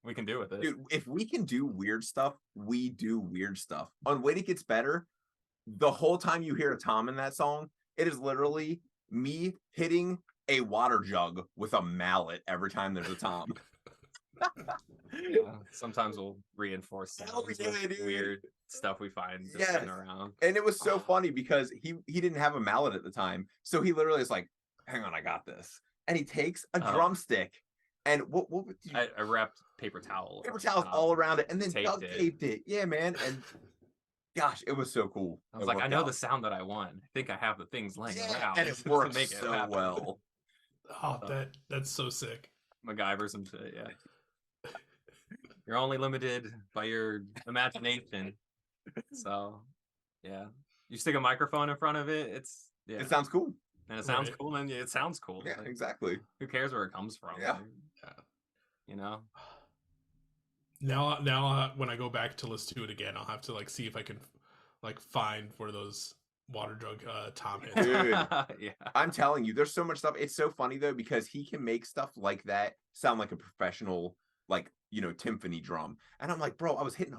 we can do with it.
Dude, if we can do weird stuff, we do weird stuff. On Wait It Gets Better, the whole time you hear a tom in that song, it is literally me hitting a water jug with a mallet every time there's a tom.
Sometimes we'll reinforce weird stuff we find just sitting around.
And it was so funny because he didn't have a mallet at the time, so he literally is like, hang on, I got this. And he takes a drumstick and what did you...
I wrapped paper towels
all around it and then duct taped it. Yeah, man. And gosh, it was so cool.
I was like, I know the sound that I want. I think I have the things laying around.
And it worked so well.
Oh, that's so sick.
MacGyver some shit, yeah. You're only limited by your imagination. So, yeah. You stick a microphone in front of it,
it sounds cool.
And it sounds cool, and it sounds cool.
Yeah,
like,
exactly.
Who cares where it comes from?
Yeah.
Like, you know?
Now, when I go back to listen to it again, I'll have to like see if I can like find where those water jug tom hits.
Dude,
yeah.
I'm telling you, there's so much stuff. It's so funny though, because he can make stuff like that sound like a professional, like, you know, timpani drum. And I'm like, bro, I was hitting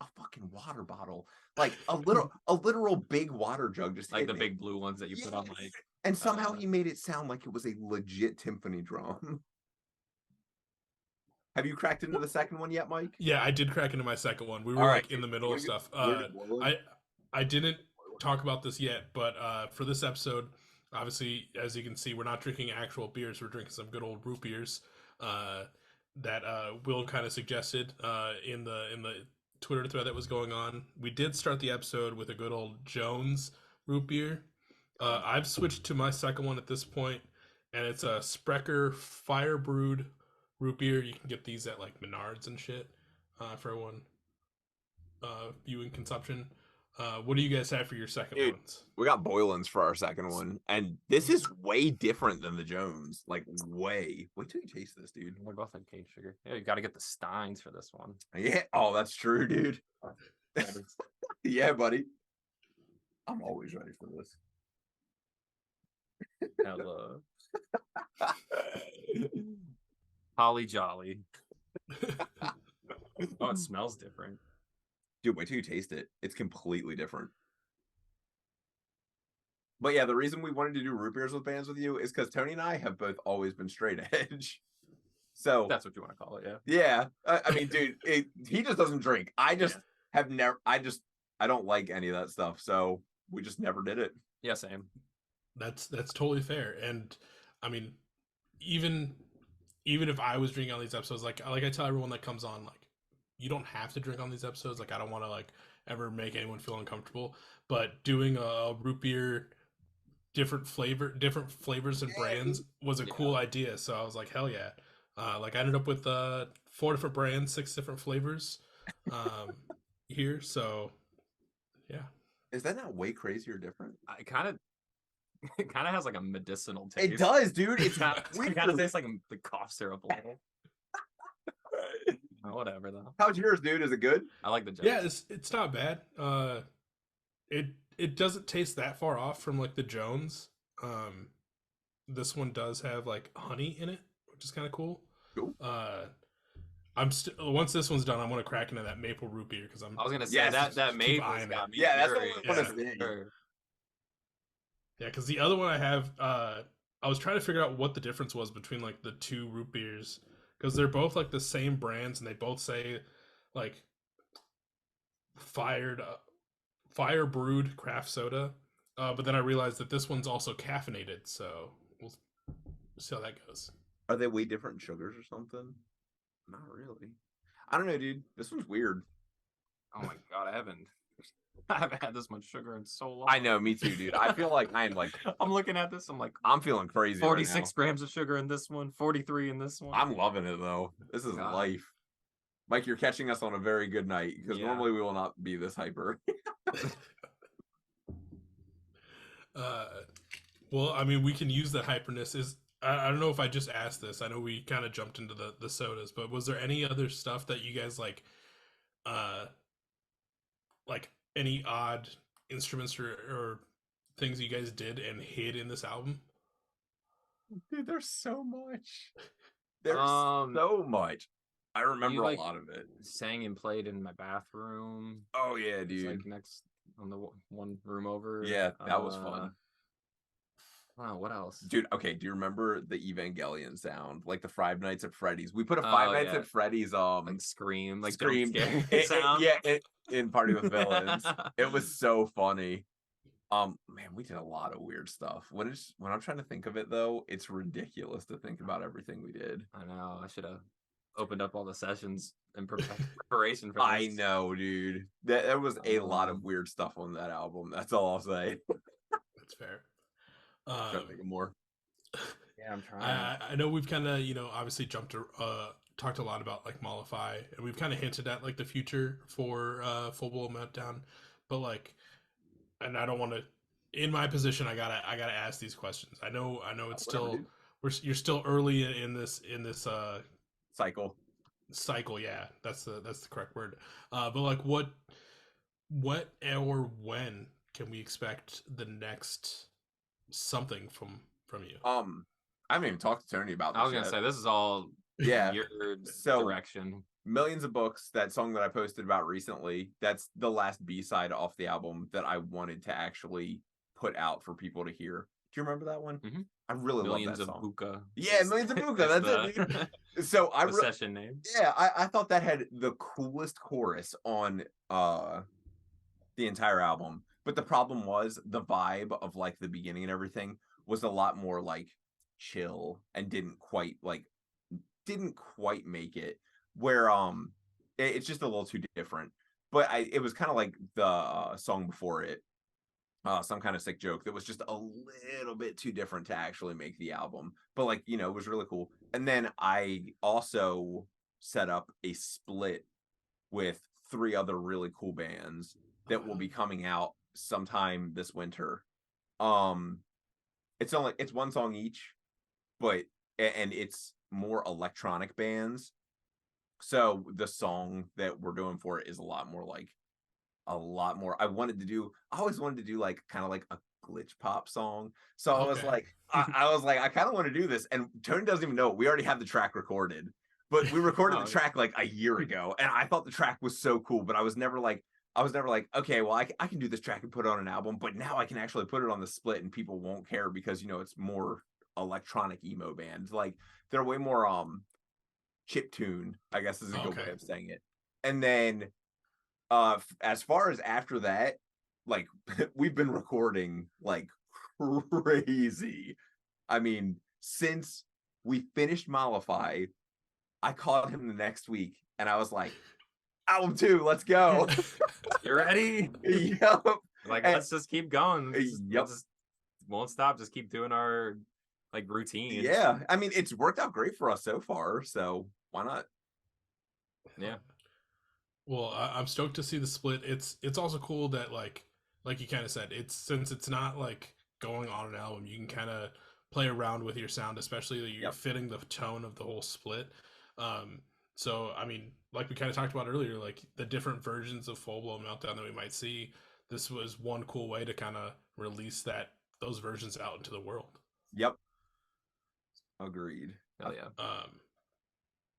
a fucking water bottle, like a literal big water jug, just
like the
hitting
big blue ones that you put on like.
And somehow he made it sound like it was a legit timpani drum. Have you cracked into the second one yet, Mike?
Yeah, I did crack into my second one. We were
All right.
like in the middle of stuff. I didn't talk about this yet, but for this episode, obviously, as you can see, we're not drinking actual beers. We're drinking some good old root beers that Will kind of suggested in the Twitter thread that was going on. We did start the episode with a good old Jones root beer. I've switched to my second one at this point, and it's a Sprecher Fire Brewed root beer. You can get these at like Menards and shit for everyone viewing consumption. What do you guys have for your second ones?
We got Boylan's for our second one, and this is way different than the Jones. Like, way. Wait till you taste this, dude.
They're both like cane sugar. Yeah, you got to get the Steins for this one.
Yeah. Oh, that's true, dude. Yeah, buddy. I'm always ready for this.
Hello. Holly Jolly. Oh, it smells different.
Dude, wait till you taste it. It's completely different. But yeah, the reason we wanted to do root beers with bands with you is because Tony and I have both always been straight edge. So
that's what you want to call it, yeah.
Yeah. I mean, dude, he just doesn't drink. I just have never, I don't like any of that stuff. So we just never did it.
Yeah, same.
That's totally fair. And I mean, even if I was drinking on these episodes, like I tell everyone that comes on, like, you don't have to drink on these episodes. Like, I don't want to like ever make anyone feel uncomfortable, but doing a root beer, different flavors and brands was a cool idea. So I was like, hell yeah. Like I ended up with 4 different brands, 6 different flavors here. So yeah.
Is that not way crazy or different?
It kind of has like a medicinal taste.
It does, dude. It's
it kind of tastes like the cough syrup a little. Whatever though.
How's yours, dude? Is it good?
I like the Jones.
Yeah, it's not bad. It doesn't taste that far off from like the Jones. This one does have like honey in it, which is kind of cool.
Cool.
Once this one's done, I'm gonna crack into that maple root beer because
I was gonna say that maple got me.
Yeah, that's
what
I was
Yeah, because the other one I have, I was trying to figure out what the difference was between like the 2 root beers. Because they're both like the same brands, and they both say like fire brewed craft soda. But then I realized that this one's also caffeinated, so we'll see how that goes.
Are they way different sugars or something? Not really. I don't know, dude. This one's weird.
Oh my god, I haven't had this much sugar in so long.
I know, me too, dude. I feel like I'm
looking at this, I'm like,
I'm feeling crazy.
46
right
grams of sugar in this one, 43 in this one.
I'm loving it though. This is life. Mike, you're catching us on a very good night because normally we will not be this hyper.
Well, I mean, we can use that hyperness. I don't know if I just asked this. I know we kind of jumped into the sodas, but was there any other stuff that you guys like any odd instruments or things you guys did and hid in this album?
Dude, there's so much. There's so much. I remember a lot of it.
Sang and played in my bathroom.
Oh yeah, dude.
Like next on the one room over.
Yeah, that was fun.
Wow, what else?
Dude, okay, do you remember the Evangelion sound? Like the Five Nights at Freddy's. We put a Five Nights at Freddy's
like scream
sound. In Party with Villains. It was so funny. Man, we did a lot of weird stuff. When I'm trying to think of it though, it's ridiculous to think about everything we did.
I know. I should have opened up all the sessions in preparation for this.
I know, dude. There was a lot of weird stuff on that album. That's all I'll say.
That's fair.
Try to think of more.
Yeah, I'm trying.
I know we've kind of, obviously talked a lot about like Mollify, and we've kind of hinted at like the future for Blown Meltdown, but like, and I don't want to. In my position, I gotta ask these questions. I know it's still you're still early in this
cycle.
Yeah, that's the correct word. But like, what or when can we expect the next something from you?
I haven't even talked to Tony about this.
I was gonna say this is all your
so
direction.
Millions of Books, that song that I posted about recently, that's the last B-side off the album that I wanted to actually put out for people to hear. Do you remember that one?
Mm-hmm.
I really
Millions
love that
of
song.
Buka.
Yeah, Millions of Buka. That's it, dude. So I
the session name.
Yeah, I thought that had the coolest chorus on the entire album. But the problem was the vibe of like the beginning and everything was a lot more like chill and didn't quite make it. Where it's just a little too different. But it was kind of like the song before it, Some Kind of Sick Joke, that was just a little bit too different to actually make the album. But like, you know, it was really cool. And then I also set up a split with 3 other really cool bands that will be coming out sometime this winter. It's one song each, but and it's more electronic bands. So the song that we're doing for it is a lot more. I always wanted to do like kind of like a glitch pop song. So I was like, I kind of want to do this. And Tony doesn't even know it. We already have the track recorded, but we recorded the track like a year ago. And I thought the track was so cool, but I was never like, okay, well, I can do this track and put it on an album, but now I can actually put it on the split and people won't care because, you know, it's more electronic emo bands. Like they're way more, chiptune, I guess is a good way of saying it. And then as far as after that, like we've been recording like crazy. I mean, since we finished Mollify, I called him the next week and I was like, album 2, let's go.
You ready?
Yep.
Like, let's just keep going.
Yep.
Just won't stop. Just keep doing our like routine.
Yeah. I mean, it's worked out great for us so far, so why not?
Yeah.
Well, I'm stoked to see the split. It's also cool that like you kind of said, since it's not like going on an album, you can kind of play around with your sound, especially that you're fitting the tone of the whole split. So I mean, like we kind of talked about earlier, like the different versions of Full Blown Meltdown that we might see, this was one cool way to kind of release those versions out into the world.
Yep. Agreed.
Hell yeah.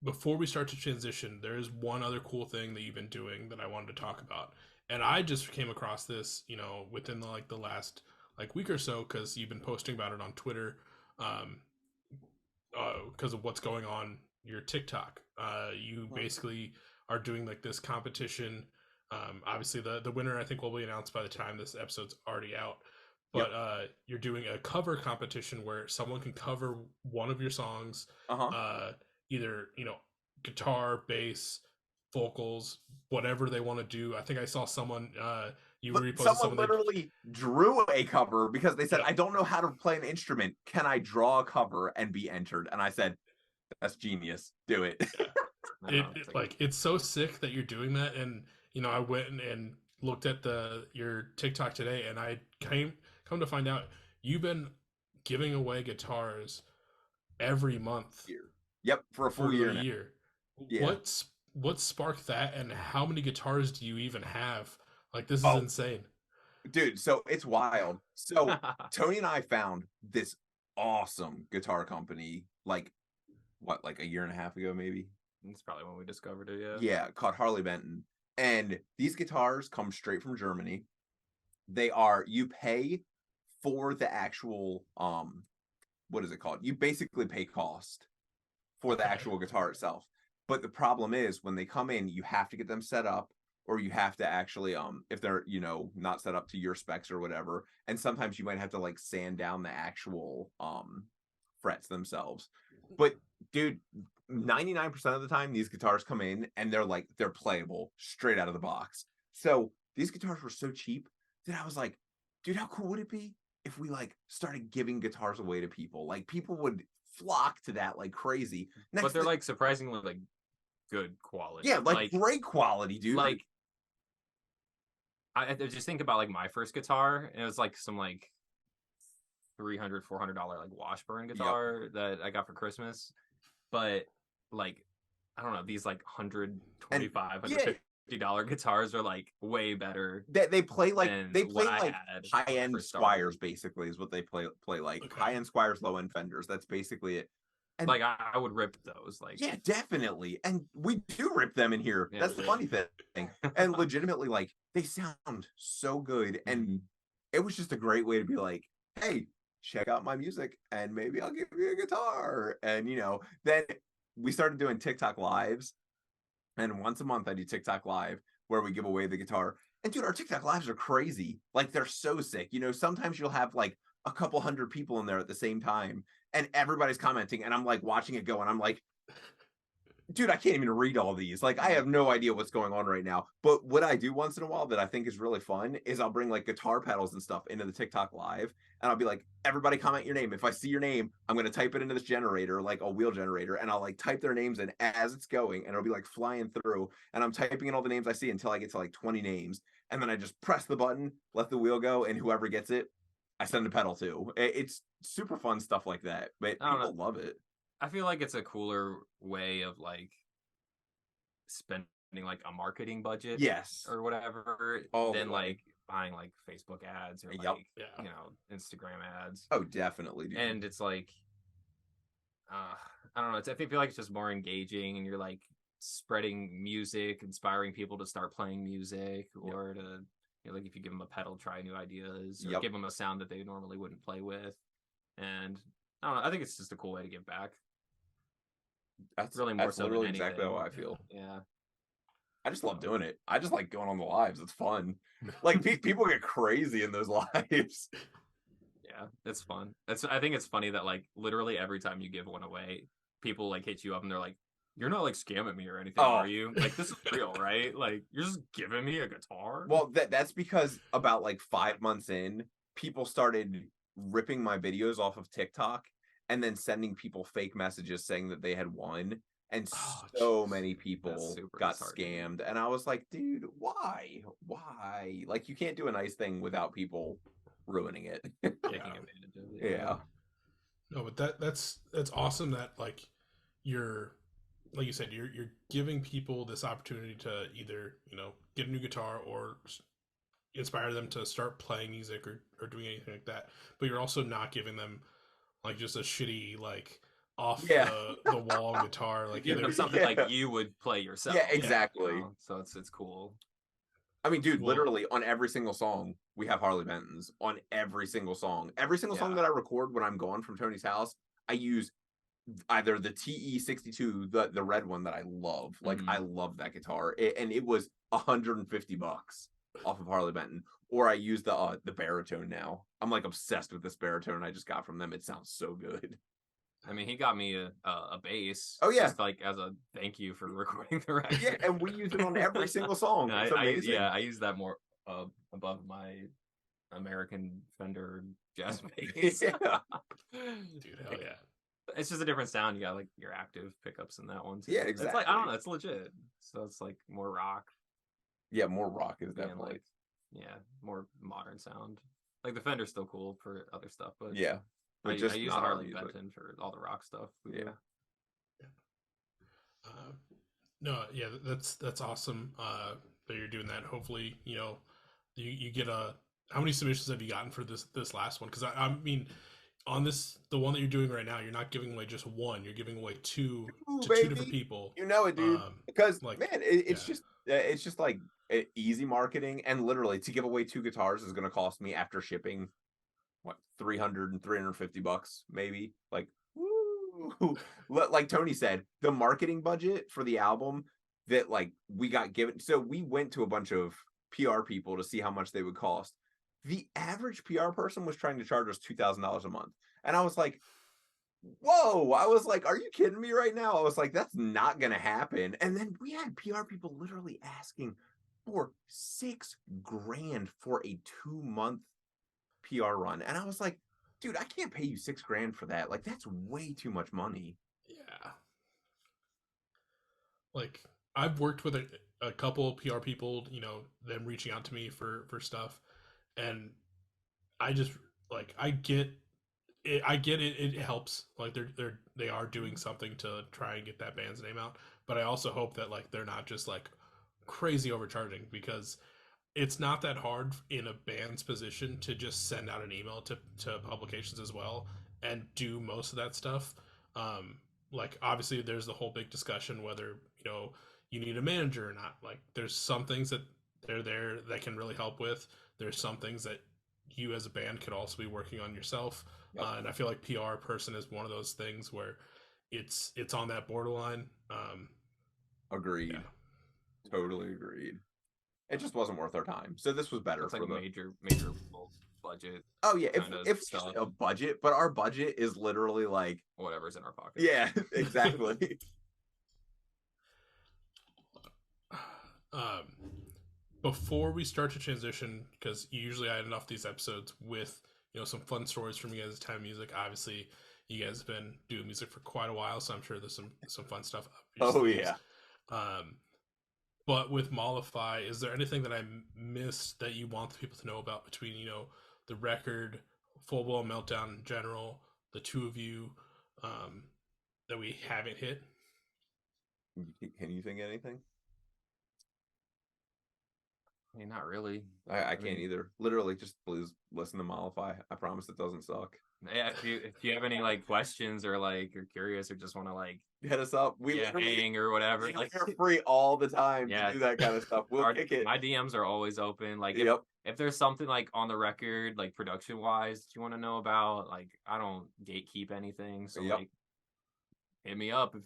Before we start to transition, there is one other cool thing that you've been doing that I wanted to talk about. And I just came across this, you know, within the last like week or so, because you've been posting about it on Twitter, because of what's going on your TikTok. You basically are doing like this competition. Obviously the winner I think will be announced by the time this episode's already out. But you're doing a cover competition where someone can cover one of your songs. Either, you know, guitar, bass, vocals, whatever they want to do. I think I saw someone you reposted
someone literally drew a cover because they said, I don't know how to play an instrument. Can I draw a cover and be entered? And I said, that's genius. Do it.
It's so sick that you're doing that. And you know, I went and looked at your TikTok today, and I come to find out you've been giving away guitars every month.
Yep, for a full year.
Yeah. What sparked that, and how many guitars do you even have? Like, this is insane.
Dude, so it's wild. So Tony and I found this awesome guitar company, like a year and a half ago, maybe?
That's probably when we discovered it, yeah.
Yeah, called Harley Benton. And these guitars come straight from Germany. You pay for the actual, what is it called? You basically pay cost for the actual guitar itself. But the problem is when they come in, you have to get them set up, or you have to actually, if they're, you know, not set up to your specs or whatever. And sometimes you might have to like sand down the actual frets themselves. But dude, 99% of the time these guitars come in and they're playable straight out of the box. So these guitars were so cheap that I was like, dude, how cool would it be if we like started giving guitars away to people? Like people would flock to that like crazy.
But they're like surprisingly like good quality.
Yeah, like great quality, dude.
Like I just think about like my first guitar, and it was like some like $300-$400 like Washburn guitar that I got for Christmas. But like I don't know, these like $125-$150 guitars are like way better.
They play like high-end Squires, basically is what they play like. High-end Squires, low-end Fenders. That's basically it. And
like I would rip those. Like,
yeah, definitely. And we do rip them in here.
Yeah,
That's the funny thing. And legitimately, like, they sound so good. And it was just a great way to be like, hey, check out my music and maybe I'll give you a guitar. And, then we started doing TikTok lives. And once a month I do TikTok live where we give away the guitar. And dude, our TikTok lives are crazy. Like, they're so sick. Sometimes you'll have like a couple hundred people in there at the same time and everybody's commenting and I'm like watching it go and I'm like, dude, I can't even read all these. Like, I have no idea what's going on right now. But what I do once in a while that I think is really fun is I'll bring like guitar pedals and stuff into the TikTok live and I'll be like, everybody comment your name. If I see your name, I'm going to type it into this generator, like a wheel generator, and I'll like type their names in as it's going and it'll be like flying through and I'm typing in all the names I see until I get to like 20 names. And then I just press the button, let the wheel go, and whoever gets it, I send a pedal to. It's super fun stuff like that, but people love it.
I feel like it's a cooler way of like spending like a marketing budget,
yes,
or whatever, than like buying like Facebook ads or like Instagram ads.
Oh, definitely, dude.
And it's like, I don't know. I feel like it's just more engaging, and you're like spreading music, inspiring people to start playing music, or to like if you give them a pedal, try new ideas, or give them a sound that they normally wouldn't play with. And I don't know. I think it's just a cool way to give back.
That's
really more so
literally
than
exactly
anything.
how I feel.
Yeah.
I just love doing it. I just like going on the lives. It's fun. Like people get crazy in those lives.
Yeah, it's fun. I think it's funny that like literally every time you give one away, people like hit you up and they're like, "You're not like scamming me or anything, are you? Like, this is real, right? Like, you're just giving me a guitar?"
Well, that's because about like 5 months in, people started ripping my videos off of TikTok and then sending people fake messages saying that they had won. And so many people got scammed. And I was like, dude, why? Like, you can't do a nice thing without people ruining it.
Taking advantage of it.
Yeah.
No, but that's awesome that like you're, like you said, you're giving people this opportunity to either, get a new guitar or inspire them to start playing music or doing anything like that. But you're also not giving them like just a shitty like off the wall guitar, like
something like you would play yourself.
Yeah, exactly.
So it's cool.
I mean, dude, literally on every single song we have Harley Benton's. On every single song that I record when I'm gone from Tony's house, I use either the TE62, the red one that I love. Like, I love that guitar, and it was $150 off of Harley Benton. Or I use the baritone now. I'm like obsessed with this baritone I just got from them. It sounds so good.
I mean, he got me a bass.
Oh yeah,
just like as a thank you for recording the record.
Yeah, and we use it on every single song. It's amazing.
I use that more above my American Fender jazz bass.
Dude, hell yeah.
It's just a different sound. You got like your active pickups in that one too.
Yeah, exactly.
It's like, I don't know, it's legit. So it's like more rock.
Yeah, more rock is definitely.
Like, more modern sound. Like the Fender's still cool for other stuff, but
yeah. But
I use Harley Benton for all the rock stuff.
Yeah.
That's awesome that you're doing that. Hopefully, you get how many submissions have you gotten for this last one? Because I mean, on the one that you're doing right now, you're not giving away just one. You're giving away two different people.
You know it, dude. Because like, man, it's just like easy marketing, and literally to give away 2 guitars is going to cost me after shipping what $300 and $350 maybe. Like, woo! Like Tony said, the marketing budget for the album that like we got given. So we went to a bunch of PR people to see how much they would cost. The average PR person was trying to charge us $2,000 a month, and I was like, whoa! I was like, are you kidding me right now? I was like, that's not gonna happen. And then we had PR people literally asking for $6,000 for a 2-month PR run. And I was like, dude, I can't pay you $6,000 for that. Like, that's way too much money.
Yeah. Like, I've worked with a couple of PR people, them reaching out to me for stuff. And I just like, I get it. It helps. Like they are doing something to try and get that band's name out. But I also hope that like, they're not just like crazy overcharging, because it's not that hard in a band's position to just send out an email to publications as well and do most of that stuff. Like obviously there's the whole big discussion whether you need a manager or not. Like there's some things that they're there that can really help with. There's some things that you as a band could also be working on yourself.
Yep.
And I feel like PR person is one of those things where it's on that borderline.
Agreed.
Yeah.
Totally agreed. It just wasn't worth our time. So this was better
It's
for
like
the
major budget.
Oh yeah,
kind of
if
stuff.
a budget, but our budget is literally like
Whatever's in our pocket.
yeah, exactly.
Before we start to transition, because usually I end off these episodes with some fun stories from you guys' time of music. Obviously, you guys have been doing music for quite a while, so I'm sure there's some fun stuff up your sleeves.
Yeah.
But with Mollify, is there anything that I missed that you want the people to know about between the record, Full Blown Meltdown in general, the two of you, that we haven't hit?
Can you think of anything?
I mean, not really.
I can't either. Literally, just please listen to Mollify. I promise it doesn't suck.
Yeah, if you have any like questions or like you're curious or just want to like
hit us up. We
hang or whatever.
Like we're free all the time to do that kind of stuff. We'll kick it.
My DMs are always open. Like if there's something like on the record, like production wise, that you want to know about, like I don't gatekeep anything. So like hit me up if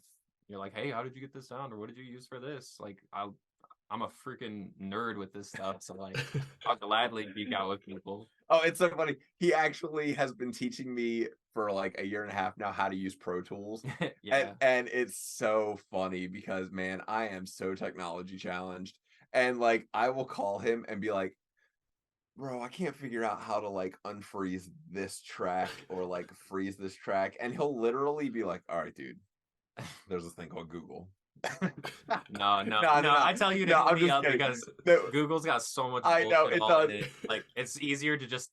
you're like, hey, how did you get this sound or what did you use for this? Like I'm a freaking nerd with this stuff, so like I'll gladly geek out with people.
Oh, it's so funny. He actually has been teaching me for like a year and a half now how to use Pro Tools.
Yeah.
And it's so funny because man, I am so technology challenged. And like I will call him and be like, bro, I can't figure out how to like unfreeze this track or like freeze this track. And he'll literally be like, all right, dude, there's this thing called Google.
No. I tell you to hit me up because Google's got so much.
I know it does.
Like it's easier to just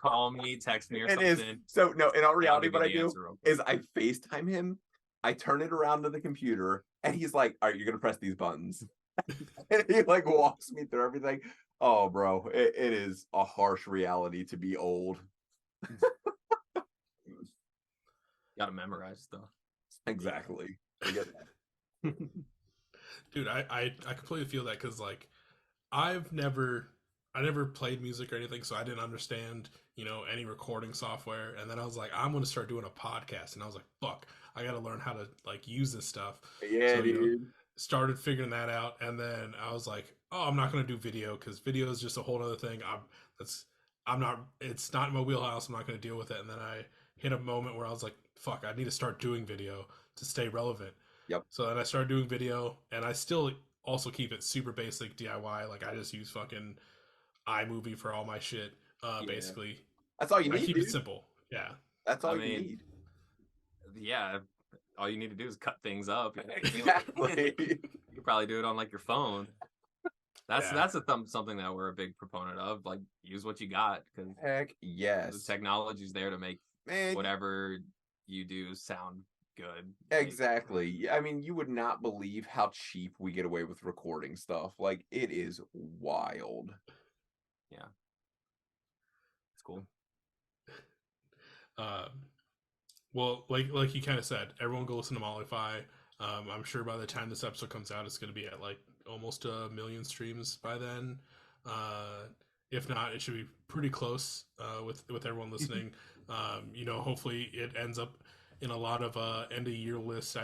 call me, text me, or something.
It is. So no, in all reality, what I do is I FaceTime him. I turn it around to the computer, and he's like, "All right, you're gonna press these buttons," and he like walks me through everything. Oh, bro, it is a harsh reality to be old.
Gotta memorize stuff.
Exactly. I get that.
Dude, I completely feel that because like I never played music or anything, so I didn't understand any recording software. And then I was like, I'm gonna start doing a podcast, and I was like, fuck, I gotta learn how to like use this stuff.
Yeah, so, dude.
Started figuring that out, and then I was like, oh, I'm not gonna do video because video is just a whole other thing. It's not in my wheelhouse. I'm not gonna deal with it. And then I hit a moment where I was like, fuck, I need to start doing video to stay relevant.
Yep.
So then I started doing video, and I still also keep it super basic DIY. Like I just use fucking iMovie for all my shit. Basically.
That's all you need.
I keep it simple. Yeah.
That's all you need.
Yeah. All you need to do is cut things up.
Exactly.
You could probably do it on like your phone. That's something that we're a big proponent of. Like use what you got because
heck yes,
the technology's there to make whatever you do sound good.
Exactly. I mean, you would not believe how cheap we get away with recording stuff. Like it is wild.
Yeah. It's cool.
Well, like you kind of said, everyone go listen to Mollify. I'm sure by the time this episode comes out, it's going to be at like almost 1 million streams by then. If not, it should be pretty close with everyone listening. Hopefully it ends up in a lot of end of year lists.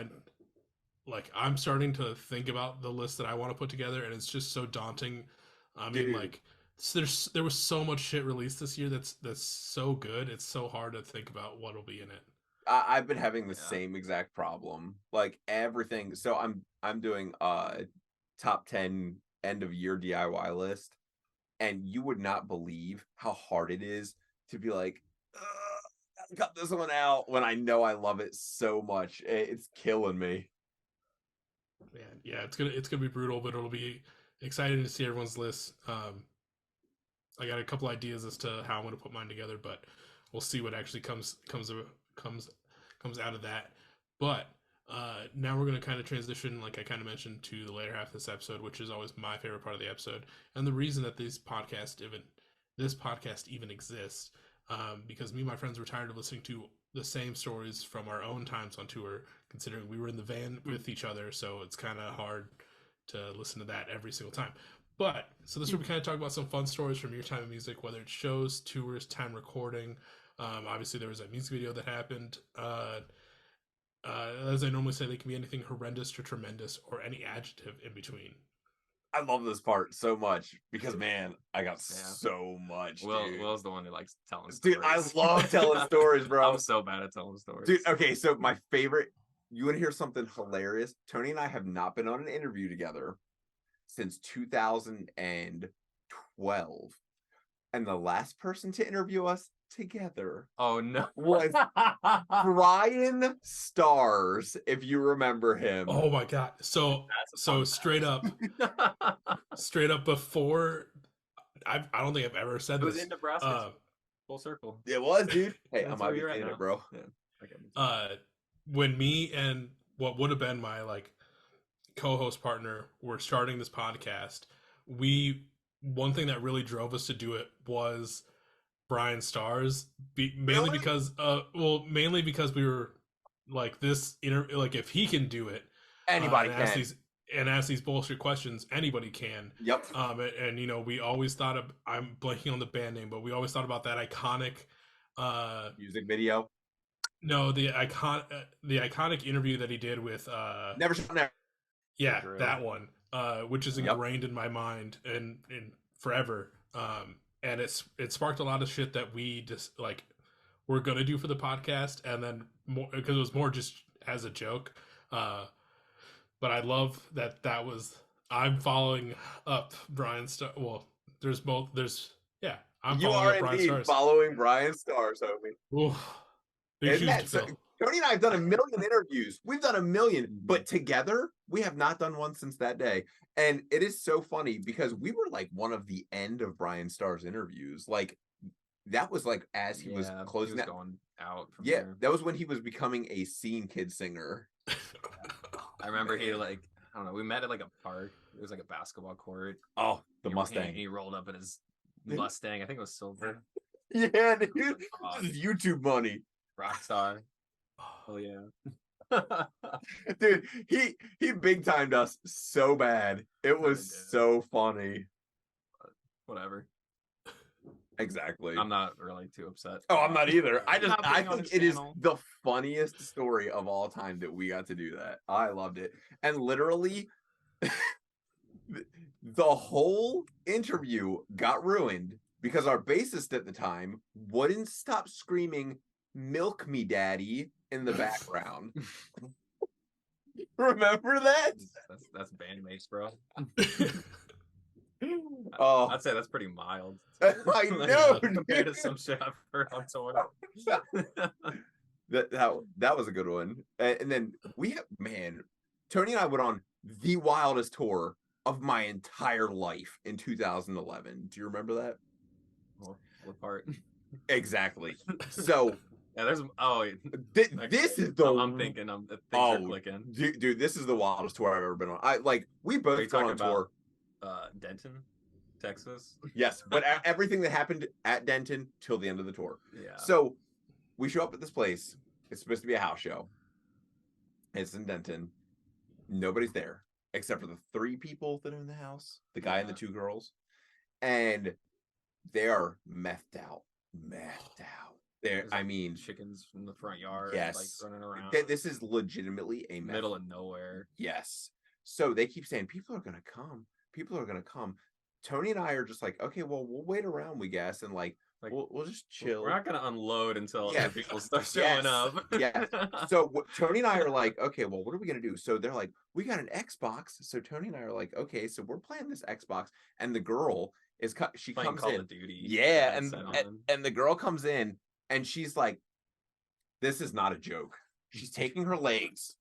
I'm starting to think about the list that I want to put together, and it's just so daunting. I mean, like there was so much shit released this year that's so good. It's so hard to think about what'll be in it.
I've been having the same exact problem. Like everything. So I'm doing top 10 end of year DIY list, and you would not believe how hard it is to be like, cut this one out when I know I love it so much. It's killing me.
Man, yeah, it's gonna be brutal, but it'll be exciting to see everyone's list. I got a couple ideas as to how I'm gonna put mine together, but we'll see what actually comes out of that. But now we're gonna kind of transition, like I kind of mentioned, to the later half of this episode, which is always my favorite part of the episode, and the reason that this podcast even exists. because me and my friends were tired of listening to the same stories from our own times on tour, considering we were in the van with each other, so it's kind of hard to listen to that every single time. But so this is where we kind of talk about some fun stories from your time in music, whether it's shows, tours, time recording. Obviously, there was that music video that happened. As I normally say, they can be anything horrendous to tremendous or any adjective in between.
I love this part so much because, man, I got so much.
Will's the one who likes telling stories.
Dude, I love telling stories, bro.
I'm so bad at telling stories.
Dude, okay, so my favorite, you want to hear something hilarious? Tony and I have not been on an interview together since 2012. And the last person to interview us together was Brian Stars, if you remember him.
Oh my god. So straight up before, I don't think I've ever said
it
this.
was in Nebraska. Full circle.
It was, dude. Hey, I
That's
might
where
be
you're at
saying
now.
it, bro.
Yeah.
When me and what would have been my like co-host partner were starting this podcast, one thing that really drove us to do it was Brian Stars, mainly because we were like this like if he can do it,
anybody
can ask these bullshit questions, anybody can.
Yep.
And you know, we always thought of, I'm blanking on the band name, but we always thought about that iconic
music video.
No, the iconic interview that he did with
Never Shall Never.
Yeah, that one, which is ingrained in my mind and forever. And it sparked a lot of shit that we just like we're gonna do for the podcast, and then more because it was more just as a joke. But I love that was I'm following up Brian Star. Well, I'm following up Brian Stars.
Following Brian Stars, homie.
Ooh, big shoes to fill.
Tony and I have done a million interviews. We've done a million, but together we have not done one since that day. And it is so funny because we were like one of the end of Brian Starr's interviews. Like that was like as he was closing that
going out. From
there. That was when he was becoming a scene kid singer.
I remember he like, I don't know, we met at like a park. It was like a basketball court.
Oh, the Mustang.
He rolled up in his Mustang. I think it was silver.
Yeah, dude. This is YouTube money.
Rockstar. Oh yeah.
Dude, he big timed us so bad. It was so funny.
Whatever.
Exactly.
I'm not really too upset.
Oh, I'm not either. I think it is the funniest story of all time that we got to do that. I loved it. And literally the whole interview got ruined because our bassist at the time wouldn't stop screaming, "Milk me, daddy," in the background. Remember that?
That's bandmates, bro.
Oh,
I'd say that's pretty mild.
I know,
compared to some shit I've heard on tour.
that was a good one. And then Tony and I went on the wildest tour of my entire life in 2011. Do you remember that?
What part?
Exactly. So
yeah, there's
this is the
I'm thinking things are clicking.
Dude, this is the wildest tour I've ever been on. We both gone on tour.
Denton, Texas.
Yes, but everything that happened at Denton till the end of the tour.
Yeah.
So we show up at this place. It's supposed to be a house show. It's in Denton. Nobody's there except for the 3 people that are in the house, the guy and the 2 girls, and they are methed out. There, I mean,
chickens from the front yard,
yes,
like running around.
This is legitimately a
middle of nowhere.
Yes. So they keep saying people are gonna come. People are gonna come. Tony and I are just like, okay, well, we'll wait around, we guess, and we'll just chill.
We're not gonna unload until people start showing up.
Yeah. So Tony and I are like, okay, well, what are we gonna do? So they're like, we got an Xbox. So Tony and I are like, okay, so we're playing this Xbox, and the girl is she
playing
comes
Call
in.
of Duty.
Yeah, and the girl comes in, and she's like, this is not a joke. She's taking her legs.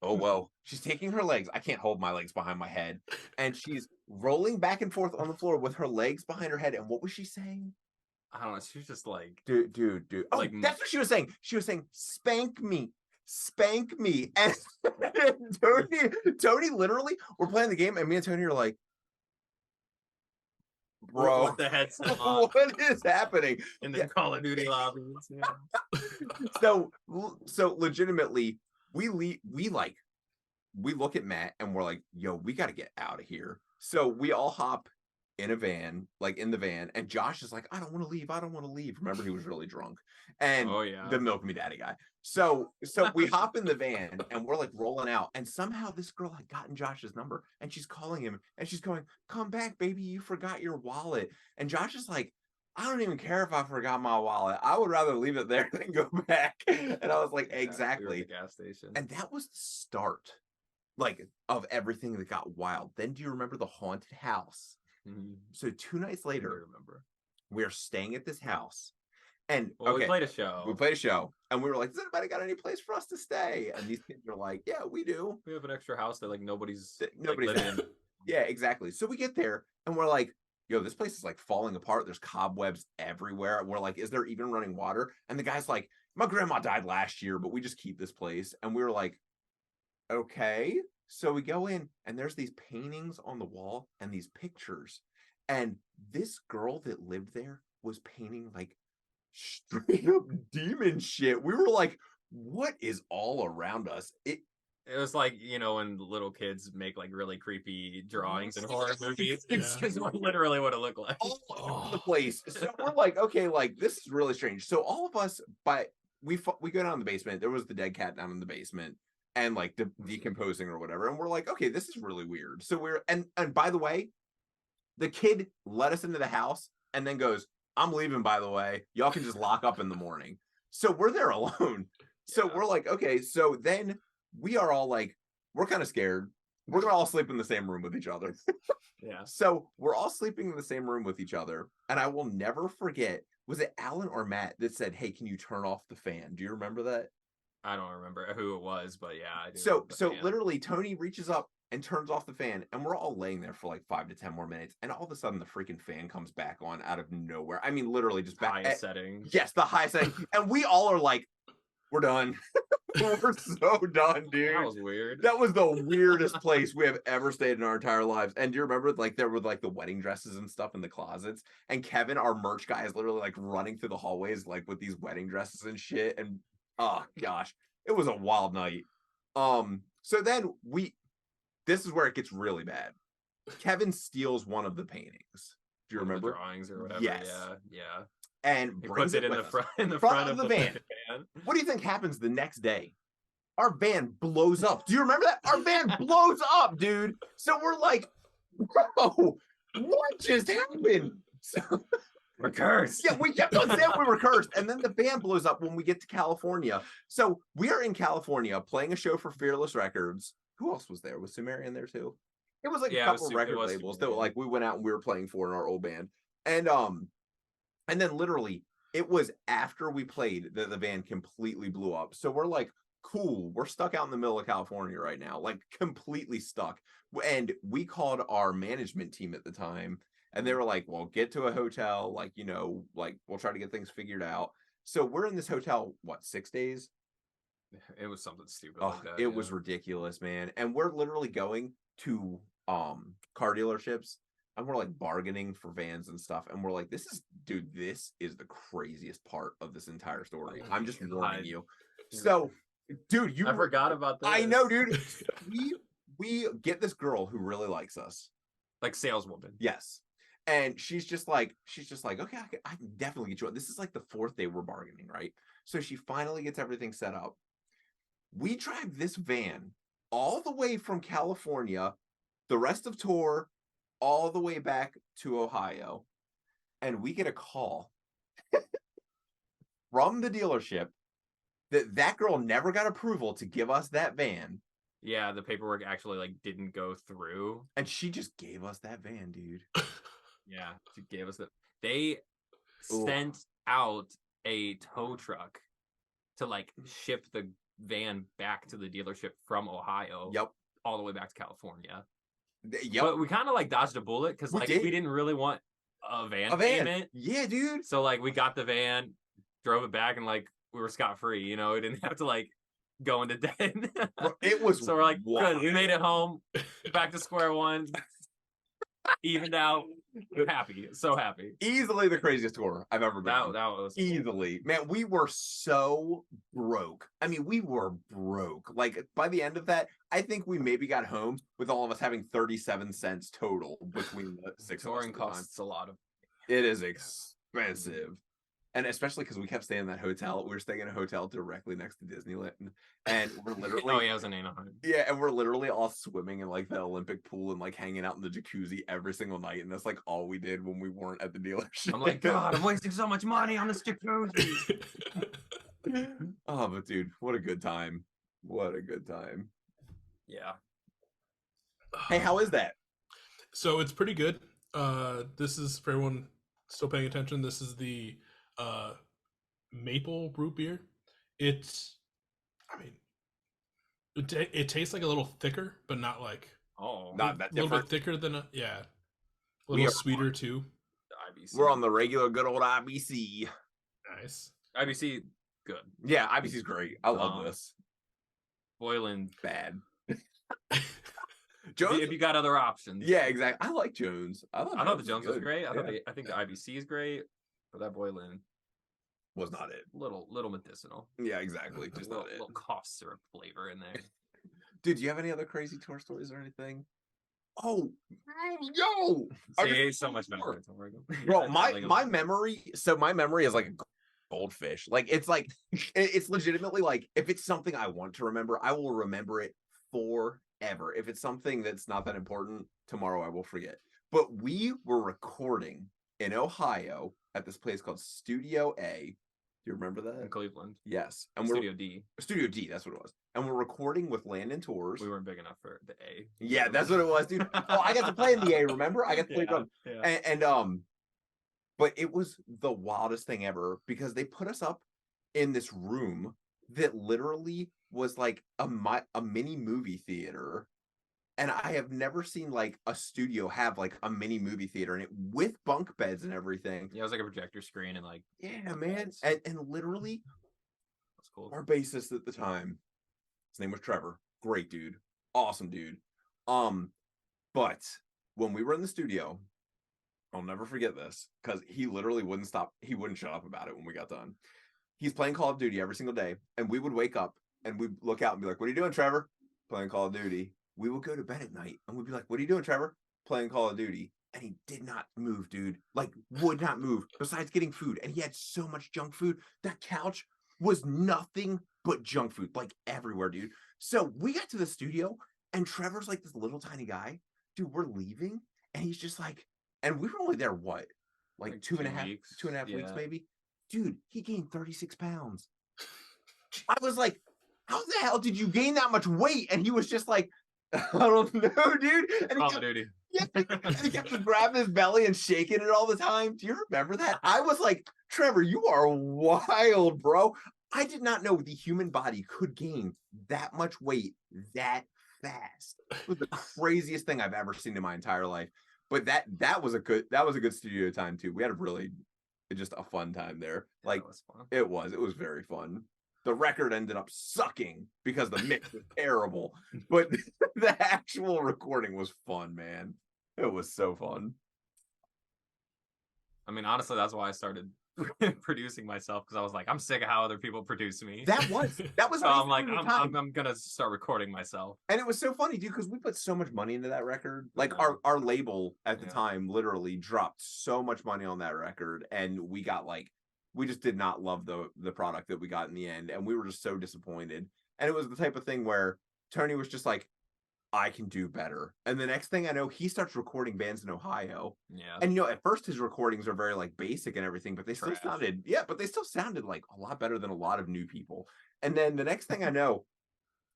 Oh, well, she's taking her legs. I can't hold my legs behind my head. And she's rolling back and forth on the floor with her legs behind her head. And what was she saying?
I don't know. She was just like,
dude. Oh, like, that's what she was saying. She was saying, spank me. And Tony literally, we're playing the game. And me and Tony are like, bro.
With the headset on.
What is happening?
In the Call of Duty lobbies. Yeah.
So legitimately, we look at Matt and we're like, yo, we got to get out of here. So we all hop in a van, like in the van, and Josh is like, I don't want to leave. I don't want to leave. Remember, he was really drunk. And the milk me daddy guy. So we hop in the van and we're like rolling out. And somehow this girl had gotten Josh's number and she's calling him and she's going, come back, baby. You forgot your wallet. And Josh is like, I don't even care if I forgot my wallet. I would rather leave it there than go back. And I was like, exactly.
The gas station.
And that was the start, like, of everything that got wild. Then do you remember the haunted house?
Mm-hmm.
So 2 nights later, we're staying at this house. And
we played a show.
We played a show. And we were like, does anybody got any place for us to stay? And these kids are like, yeah, we do.
We have an extra house that like nobody's
living in. Yeah, exactly. So we get there and we're like, yo, this place is like falling apart. There's cobwebs everywhere. We're like, is there even running water? And the guy's like, my grandma died last year, but we just keep this place. And we were like, okay. So we go in and there's these paintings on the wall and these pictures. And this girl that lived there was painting like straight up demon shit. We were like, what is all around us? It
was like, you know, when little kids make like really creepy drawings in horror movies. It's just literally what it looked like.
All over the place. So we're like, okay, like this is really strange. So all of us, we go down in the basement. There was the dead cat down in the basement and like decomposing or whatever. And we're like, okay, this is really weird. So and by the way, the kid let us into the house and then goes, I'm leaving, by the way. Y'all can just lock up in the morning. So we're there alone. So we're like, okay. So then we are all like, we're kind of scared. We're going to all sleep in the same room with each other.
Yeah.
So we're all sleeping in the same room with each other. And I will never forget, was it Alan or Matt that said, hey, can you turn off the fan? Do you remember that?
I don't remember who it was, but yeah, I do.
So literally Tony reaches up and turns off the fan, and we're all laying there for like 5 to 10 more minutes, and all of a sudden the freaking fan comes back on out of nowhere. I mean, literally just back
highest setting.
Yes, the highest setting. And we all are like, we're done. We're so done, dude.
That was weird.
That was the weirdest place we have ever stayed in our entire lives. And do you remember, like, there were like the wedding dresses and stuff in the closets, and Kevin, our merch guy, is literally like running through the hallways like with these wedding dresses and shit. And oh gosh, it was a wild night. So then this is where it gets really bad. Kevin steals one of the paintings. Do you remember?
The drawings or whatever.
Yes.
Yeah.
And
he
brings
puts it in the front of the van.
What do you think happens the next day? Our van blows up. Do you remember that? Our van blows up, dude. So we're like, bro, what just happened? So,
we're cursed.
Yeah, we kept on saying we were cursed. And then the van blows up when we get to California. So we are in California playing a show for Fearless Records. Who else was there? Was Sumerian there too? It was like a couple of record labels that like we went out and we were playing for in our old band. And then literally it was after we played that the van completely blew up. So we're like, cool, we're stuck out in the middle of California right now, like completely stuck. And we called our management team at the time and they were like, well, get to a hotel, like, you know, like we'll try to get things figured out. So we're in this hotel, 6 days?
It was something stupid
Oh,
like that.
It was ridiculous, man. And we're literally going to car dealerships and we're like bargaining for vans and stuff. And we're like, this is the craziest part of this entire story. I'm just warning you. So, dude,
I forgot about that.
I know, dude. we get this girl who really likes us.
Like saleswoman.
Yes. And she's just like, okay, I can definitely get you on. This is like the 4th day we're bargaining, right? So she finally gets everything set up. We drive this van all the way from California, the rest of tour, all the way back to Ohio. And we get a call from the dealership that girl never got approval to give us that van.
Yeah, the paperwork actually like didn't go through.
And she just gave us that van, dude.
Yeah, she gave us that. They sent out a tow truck to like ship the van back to the dealership from Ohio.
Yep.
All the way back to California.
Yep.
But we kind of like dodged a bullet because like we didn't really want a van payment.
Yeah, dude.
So like we got the van, drove it back, and like we were scot-free, you know, we didn't have to like go into debt.
It was
so we're like, good, we made it home, back to square one. Evened out. Happy. So happy.
Easily the craziest tour I've ever been on.
That was
easily. Man, we were so broke. I mean, we were broke. Like, by the end of that, I think we maybe got home with all of us having 37 cents total between the six of us.
touring costs a lot of.
It is expensive. And especially because we kept staying in that hotel. We were staying in a hotel directly next to Disneyland. And we're literally...
Oh, yeah, it was in Anaheim.
Yeah, and we're literally all swimming in, like, the Olympic pool and, like, hanging out in the jacuzzi every single night. And that's, like, all we did when we weren't at the dealership.
I'm like, God, I'm wasting so much money on this jacuzzi.
Oh, but dude, what a good time. What a good time.
Yeah.
Hey, how is that?
So it's pretty good. This is, for everyone still paying attention, this is the maple root beer. It's, I mean, it tastes like a little thicker, but not like
not that
a little
different.
bit thicker than a little sweeter too.
The IBC.
We're on the regular good old IBC.
Nice.
IBC, good.
Yeah, IBC's great. I love this.
Boylan,
Bad. Jones,
if you got other options.
yeah, exactly. I like Jones. I
thought the Jones was
good.
great.
Yeah.
I think the IBC is great, but that Boylan
Was not it.
little medicinal.
Yeah, exactly. Just not it.
Little cough syrup flavor in there.
Dude, do you have any other crazy tour stories or anything? Oh, yo!
See, so much better.
Bro, my memory. So my memory is like a goldfish. Like it's legitimately like if it's something I want to remember, I will remember it forever. If it's something that's not that important, tomorrow I will forget. But we were recording in Ohio at this place called Studio A. Do you remember that?
In Cleveland.
Yes. And
Studio D.
Studio D, that's what it was. And we're recording with Landon Tours.
We weren't big enough for the A.
Yeah, that's what it was, dude. Oh, I got to play in the A, remember? I got to play drum.
Yeah.
And but it was the wildest thing ever because they put us up in this room that literally was like a mini movie theater. And I have never seen like a studio have like a mini movie theater in it with bunk beds and everything.
Yeah, it was like a projector screen and like
yeah, man. And literally
that's cool.
our bassist at the time, his name was Trevor. Great dude. Awesome dude. But when we were in the studio, I'll never forget this because he literally wouldn't stop. He wouldn't shut up about it when we got done. He's playing Call of Duty every single day. And we would wake up and we'd look out and be like, what are you doing, Trevor? Playing Call of Duty. We would go to bed at night and we'd be like, what are you doing, Trevor? Playing Call of Duty. And he did not move, dude. Like, would not move besides getting food. And he had so much junk food. That couch was nothing but junk food, like everywhere, dude. So we got to the studio and Trevor's like this little tiny guy. Dude, we're leaving. And he's just like, and we were only there, what? Like 2.5 weeks, maybe? Dude, he gained 36 pounds. I was like, how the hell did you gain that much weight? And he was just like, I don't know, dude. And
Call of Duty.
Yeah, and he kept grabbing his belly and shaking it all the time. Do you remember that? I was like, Trevor, you are wild, bro. I did not know the human body could gain that much weight that fast. It was the craziest thing I've ever seen in my entire life. But that was a good studio time too. We had just a fun time there.
Yeah,
like it was very fun. The record ended up sucking because the mix was terrible, but the actual recording was fun, man. It was so fun.
I mean, honestly, that's why I started producing myself because I was like, I'm sick of how other people produce me.
That was
so I'm like, I'm gonna start recording myself.
And it was so funny, dude, because we put so much money into that record. Like our label at the time literally dropped so much money on that record, and we just did not love the product that we got in the end, and we were just so disappointed. And it was the type of thing where Tony was just like, I can do better. And the next thing I know, he starts recording bands in Ohio.
Yeah.
And at first his recordings are very like basic and everything, but they still sounded like a lot better than a lot of new people. And then the next thing I know,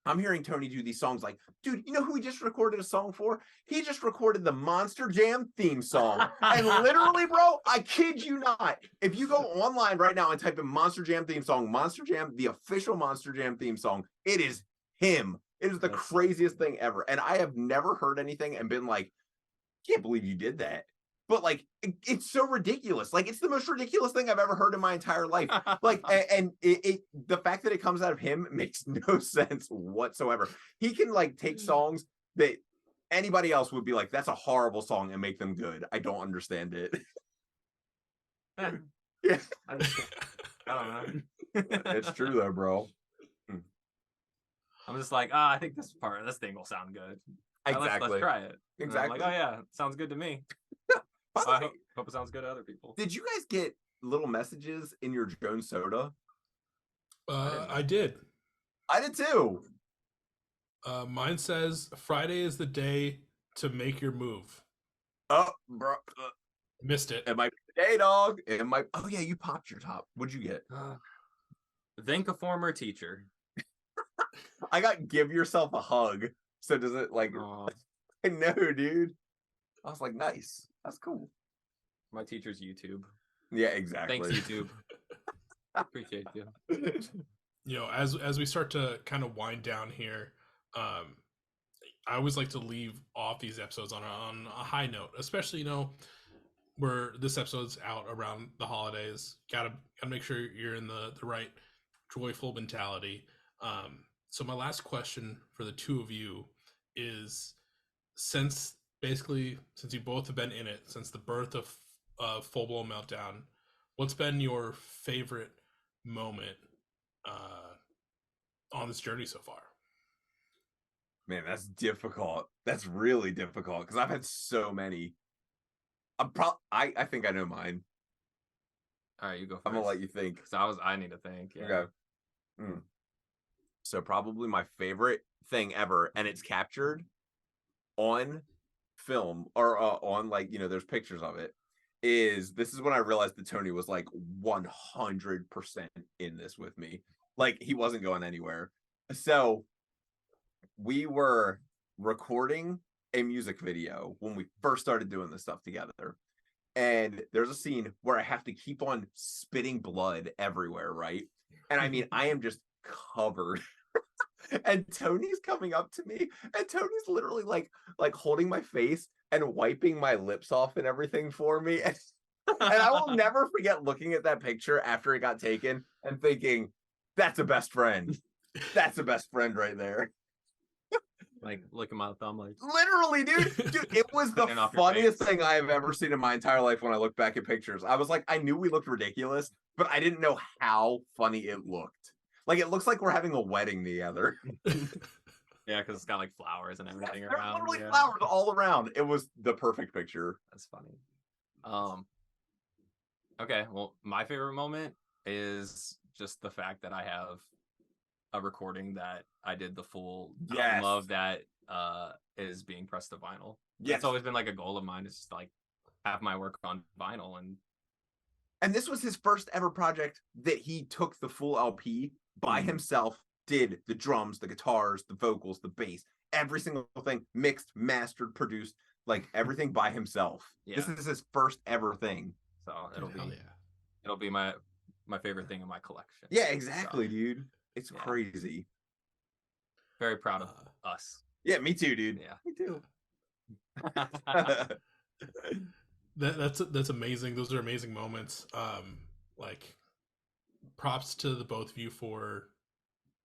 I'm hearing Tony do these songs like, dude, you know who he just recorded a song for? He just recorded the Monster Jam theme song. And literally, bro, I kid you not. If you go online right now and type in Monster Jam theme song, Monster Jam, the official Monster Jam theme song, it is him. It is the craziest thing ever. And I have never heard anything and been like, can't believe you did that. But like, it's so ridiculous. Like, it's the most ridiculous thing I've ever heard in my entire life. Like, and the fact that it comes out of him makes no sense whatsoever. He can like take songs that Anybody else would be like, that's a horrible song and make them good. I don't understand it.
Yeah.
Yeah.
I don't know.
It's true though, bro.
I'm just like, I think this thing will sound good.
Exactly.
Let's try it. And
Exactly.
I'm like, oh yeah, sounds good to me. I hope it sounds good to other people.
Did you guys get little messages in your Jones soda?
I did.
I did too.
Mine says Friday is the day to make your move.
Oh, bro.
Missed it.
It might be the day, dog. It might. Oh yeah, you popped your top. What'd you get?
Thank a former teacher.
I got give yourself a hug. So does it like? I know, dude. I was like, nice. That's cool.
My teacher's YouTube.
Yeah, exactly.
Thanks, YouTube. Appreciate you.
You know, as we start to kind of wind down here, I always like to leave off these episodes on a high note, especially, you know, where this episode's out around the holidays. Gotta make sure you're in the right joyful mentality. So my last question for the two of you is, since you both have been in it since the birth of Full Blown Meltdown, what's been your favorite moment on this journey so far?
Man, that's difficult. That's really difficult because I've had so many. I think I know mine.
All right, you go first.
I'm gonna let you think.
Because I need to think. Yeah.
Okay. So probably my favorite thing ever, and it's captured on film or on, like, you know, there's pictures of it. This is when I realized that Tony was like 100% in this with me. Like, he wasn't going anywhere. So we were recording a music video when we first started doing this stuff together. And there's a scene where I have to keep on spitting blood everywhere, right? And I mean, I am just covered. And Tony's coming up to me, and Tony's literally like holding my face and wiping my lips off and everything for me. And I will never forget looking at that picture after it got taken and thinking, that's a best friend. That's a best friend right there.
Like, look at my thumb, like,
literally, dude, it was the funniest thing I have ever seen in my entire life. When I look back at pictures, I was like, I knew we looked ridiculous, but I didn't know how funny it looked. Like, it looks like we're having a wedding together.
Yeah, because it's got like flowers and everything around.
There's literally flowers all around. It was the perfect picture.
That's funny. Okay, well, my favorite moment is just the fact that I have a recording that I did the full album of that is being pressed to vinyl. Yeah, it's always been like a goal of mine, is just like have my work on vinyl.
And this was his first ever project that he took the full LP by himself, did the drums, the guitars, the vocals, the bass, every single thing, mixed, mastered, produced, like everything by himself. Yeah. This is his first ever thing.
So it'll be my favorite thing in my collection.
Yeah, exactly, dude. It's crazy.
Very proud of us.
Yeah, me too, dude.
Yeah,
me too.
That's amazing. Those are amazing moments. Like, props to the both of you for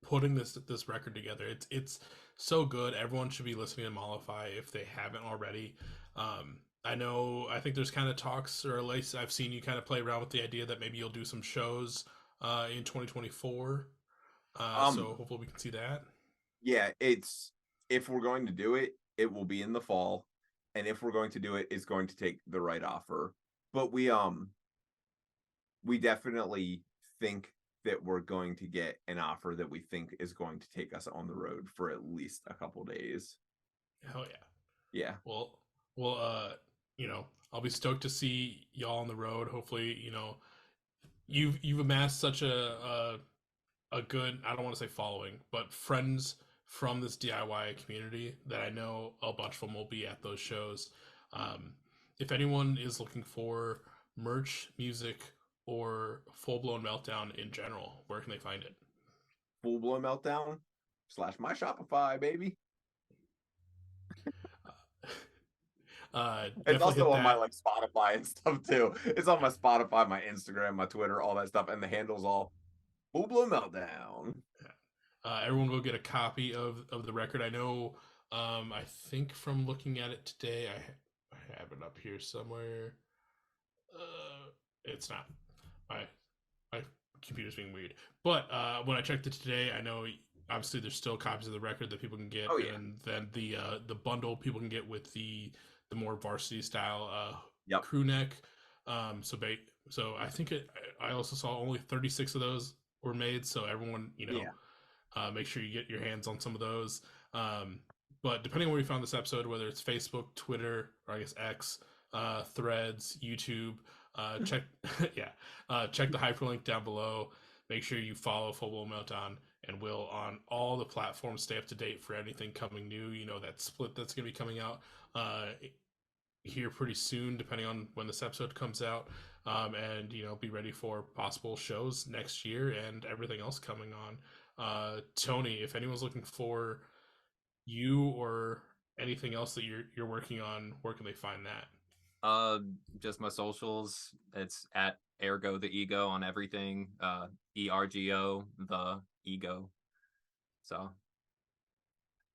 putting this record together. It's so good. Everyone should be listening to Mollify if they haven't already. I think there's kind of talks, or at least I've seen you kind of play around with the idea that maybe you'll do some shows in 2024. So hopefully we can see that. Yeah,
if we're going to do it, it will be in the fall. And if we're going to do it, it's going to take the right offer. But we definitely think that we're going to get an offer that we think is going to take us on the road for at least a couple days.
Hell yeah.
Yeah.
Well, you know, I'll be stoked to see y'all on the road. Hopefully, you know, you've amassed such a good, I don't want to say following, but friends from this DIY community that I know a bunch of them will be at those shows. If anyone is looking for merch, music, or Full Blown Meltdown in general, where can they find it?
Full Blown Meltdown / my Shopify, baby. It's also on my like Spotify and stuff too. It's on my Spotify, my Instagram, my Twitter, all that stuff, and the handle's all Full Blown Meltdown.
Everyone go get a copy of the record. I know I think from looking at it today, I have it up here somewhere. It's not. My computer's being weird. But when I checked it today, I know obviously there's still copies of the record that people can get, and then the bundle people can get with the more varsity style crew neck. So I think I also saw only 36 of those were made. So everyone, make sure you get your hands on some of those. But depending on where you found this episode, whether it's Facebook, Twitter, or I guess X, Threads, YouTube, check check the hyperlink down below. Make sure you follow Blown Meltdown and Will on all the platforms. Stay up to date for anything coming new. That split that's going to be coming out here pretty soon, depending on when this episode comes out. And be ready for possible shows next year and everything else coming on. Tony, if anyone's looking for you or anything else that you're working on, where can they find that?
Just my socials. It's at ERGOtheEGO on everything. ERGO the ego. So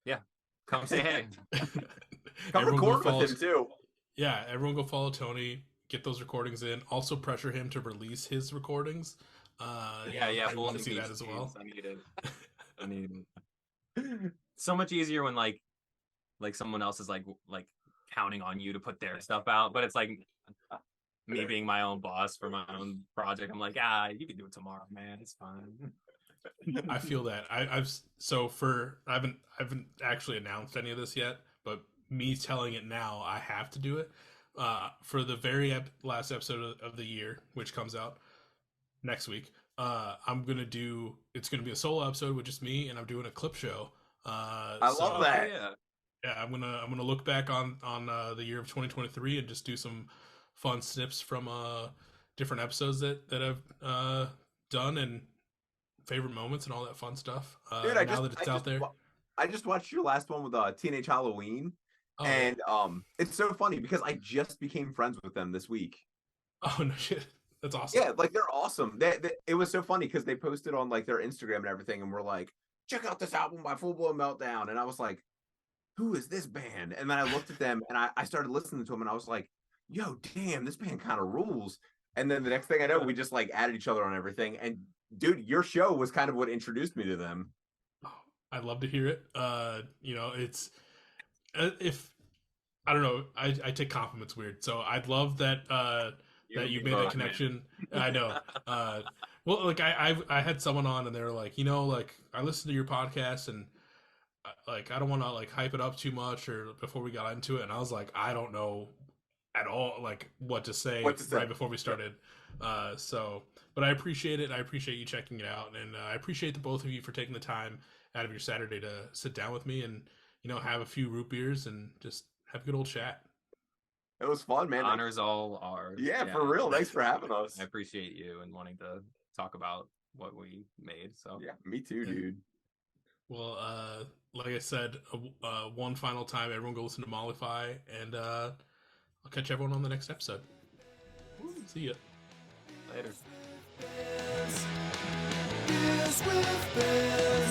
yeah, come say hey.
Come record with him too.
Yeah, everyone go follow Tony. Get those recordings in. Also pressure him to release his recordings. I want to see that as well.
I need it. So much easier when like someone else is like counting on you to put their stuff out, but it's like me being my own boss for my own project. I'm like, you can do it tomorrow, man. It's fine.
I feel that. I haven't actually announced any of this yet, but me telling it now, I have to do it. For the very last episode of the year, which comes out next week, it's gonna be a solo episode with just me, and I'm doing a clip show.
I love that.
Yeah, I'm gonna look back on the year of 2023 and just do some fun snips from different episodes that I've done and favorite moments and all that fun stuff.
Dude, I just watched your last one with Teenage Halloween. And it's so funny because I just became friends with them this week.
Oh no shit, that's awesome.
Yeah, they're awesome. It was so funny because they posted on their Instagram and everything, and we're like, check out this album by Blown Meltdown, and I was like, who is this band? And then I looked at them and I started listening to them, and I was like, yo, damn, this band kind of rules. And then the next thing I know, we just added each other on everything. And dude, your show was kind of what introduced me to them.
Oh, I'd love to hear it. It's if I don't know, I take compliments weird, so I'd love that that you made that connection. I know. Well, I had someone on and they were like, I listened to your podcast and I don't want to hype it up too much or before we got into it, and I was like, I don't know at all what to say right before we started. But I appreciate it. I appreciate you checking it out, and I appreciate the both of you for taking the time out of your Saturday to sit down with me and have a few root beers and just have a good old chat.
It was fun, man.
Honors all ours.
Yeah, for real. Thanks for having us.
I appreciate you and wanting to talk about what we made. So
yeah, me too, dude.
Well, like I said, one final time, everyone go listen to Mollify, and I'll catch everyone on the next episode. See ya.
Later.
Beers with Bears.